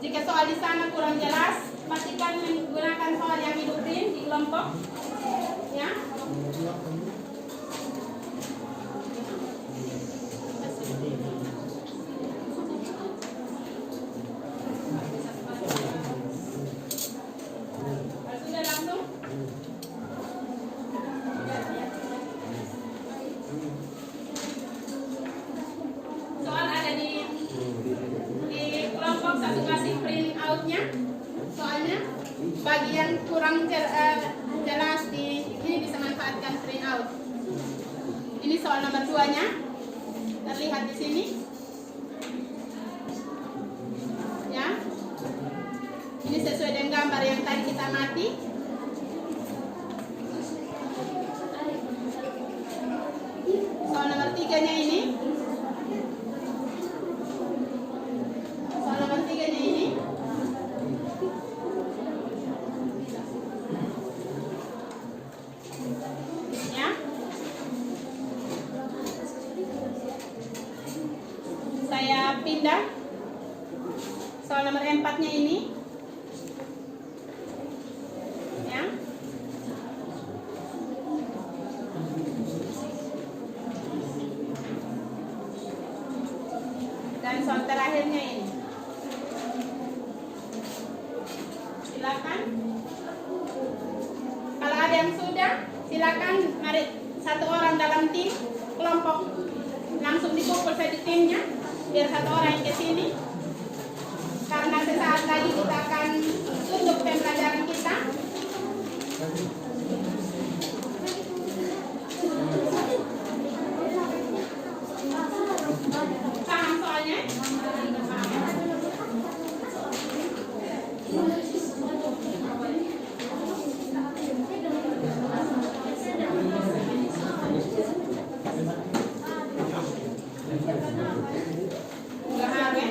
Jika soal di sana kurang jelas, pastikan menggunakan soal yang ibu print di kelompok, ya. Sudah langsung. Soal ada di kelompok, satu kasih print outnya. Soalnya bagian kurang jelas di ini bisa manfaatkan print out. Ini soal nomor 2-nya terlihat di sini, ya. Ini sesuai dengan gambar yang tadi kita mati. Soal nomor 3-nya ini. Soal nomor 3-nya ini. Ya. Saya pindah. Soal nomor 4-nya ini. Ya. Dan soal terakhirnya ini. Silakan. Kalau ada yang sudah, silakan mari satu orang dalam tim kelompok langsung dikumpul saja di timnya, biar satu orang yang ke sini. Karena sesaat lagi kita akan tutup pembelajaran kita. Paham soalnya? Gahare.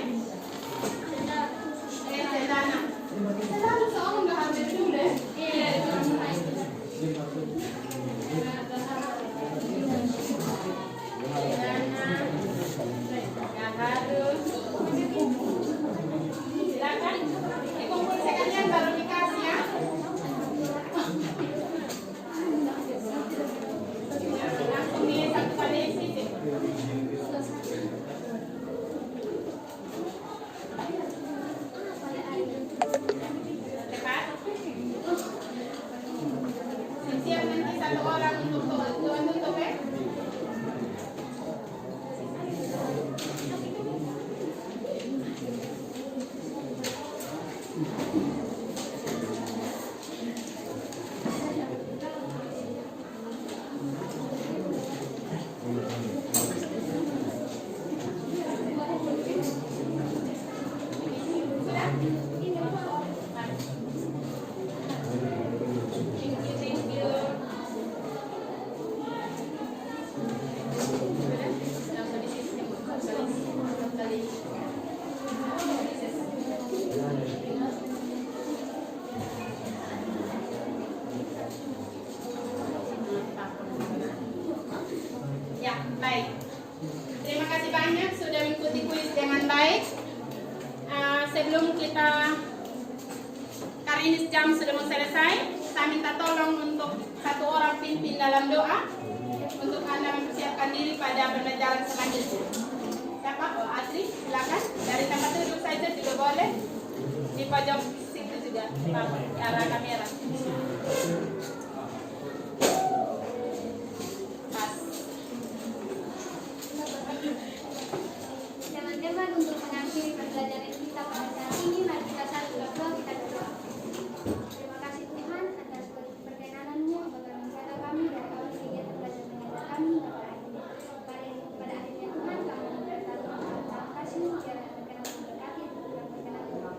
Cendana. ini jam sudah mau selesai. Saya minta tolong untuk satu orang pimpin dalam doa untuk Anda mempersiapkan diri pada pembelajaran selanjutnya. Siapa? Oh, Adri, silakan. Dari tempat duduk saja juga boleh. Di pojok situ juga, Pak, ke arah kamera. Pas. Teman-teman, untuk mengakhiri pembelajaran kita pada saat ini, mari kita satu berdoa, kita berdoa. Terima kasih Tuhan atas perkenananmu agar menjaga kami dari awal kegiatan belajar mengajar kami pada akhirnya Tuhan kami memberikan terima kasih biar berkenan memberkati dan berkenan kehidupan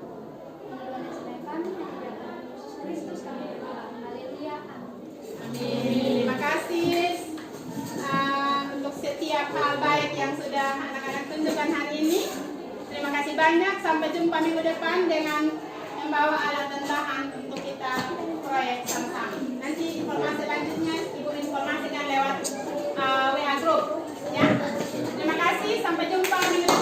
dan sedang kami dan tidak Yesus Kristus kami berdoa. Haleluya. Amin. Terima kasih untuk setiap hal baik yang sudah anak-anak tunjukkan hari ini. Terima kasih banyak. Sampai jumpa minggu depan dengan membawa alat tendahan untuk kita proyek sama-sama. Nanti informasi lanjutnya Ibu informasikan lewat WA group. Ya. Terima kasih. Sampai jumpa minggu depan.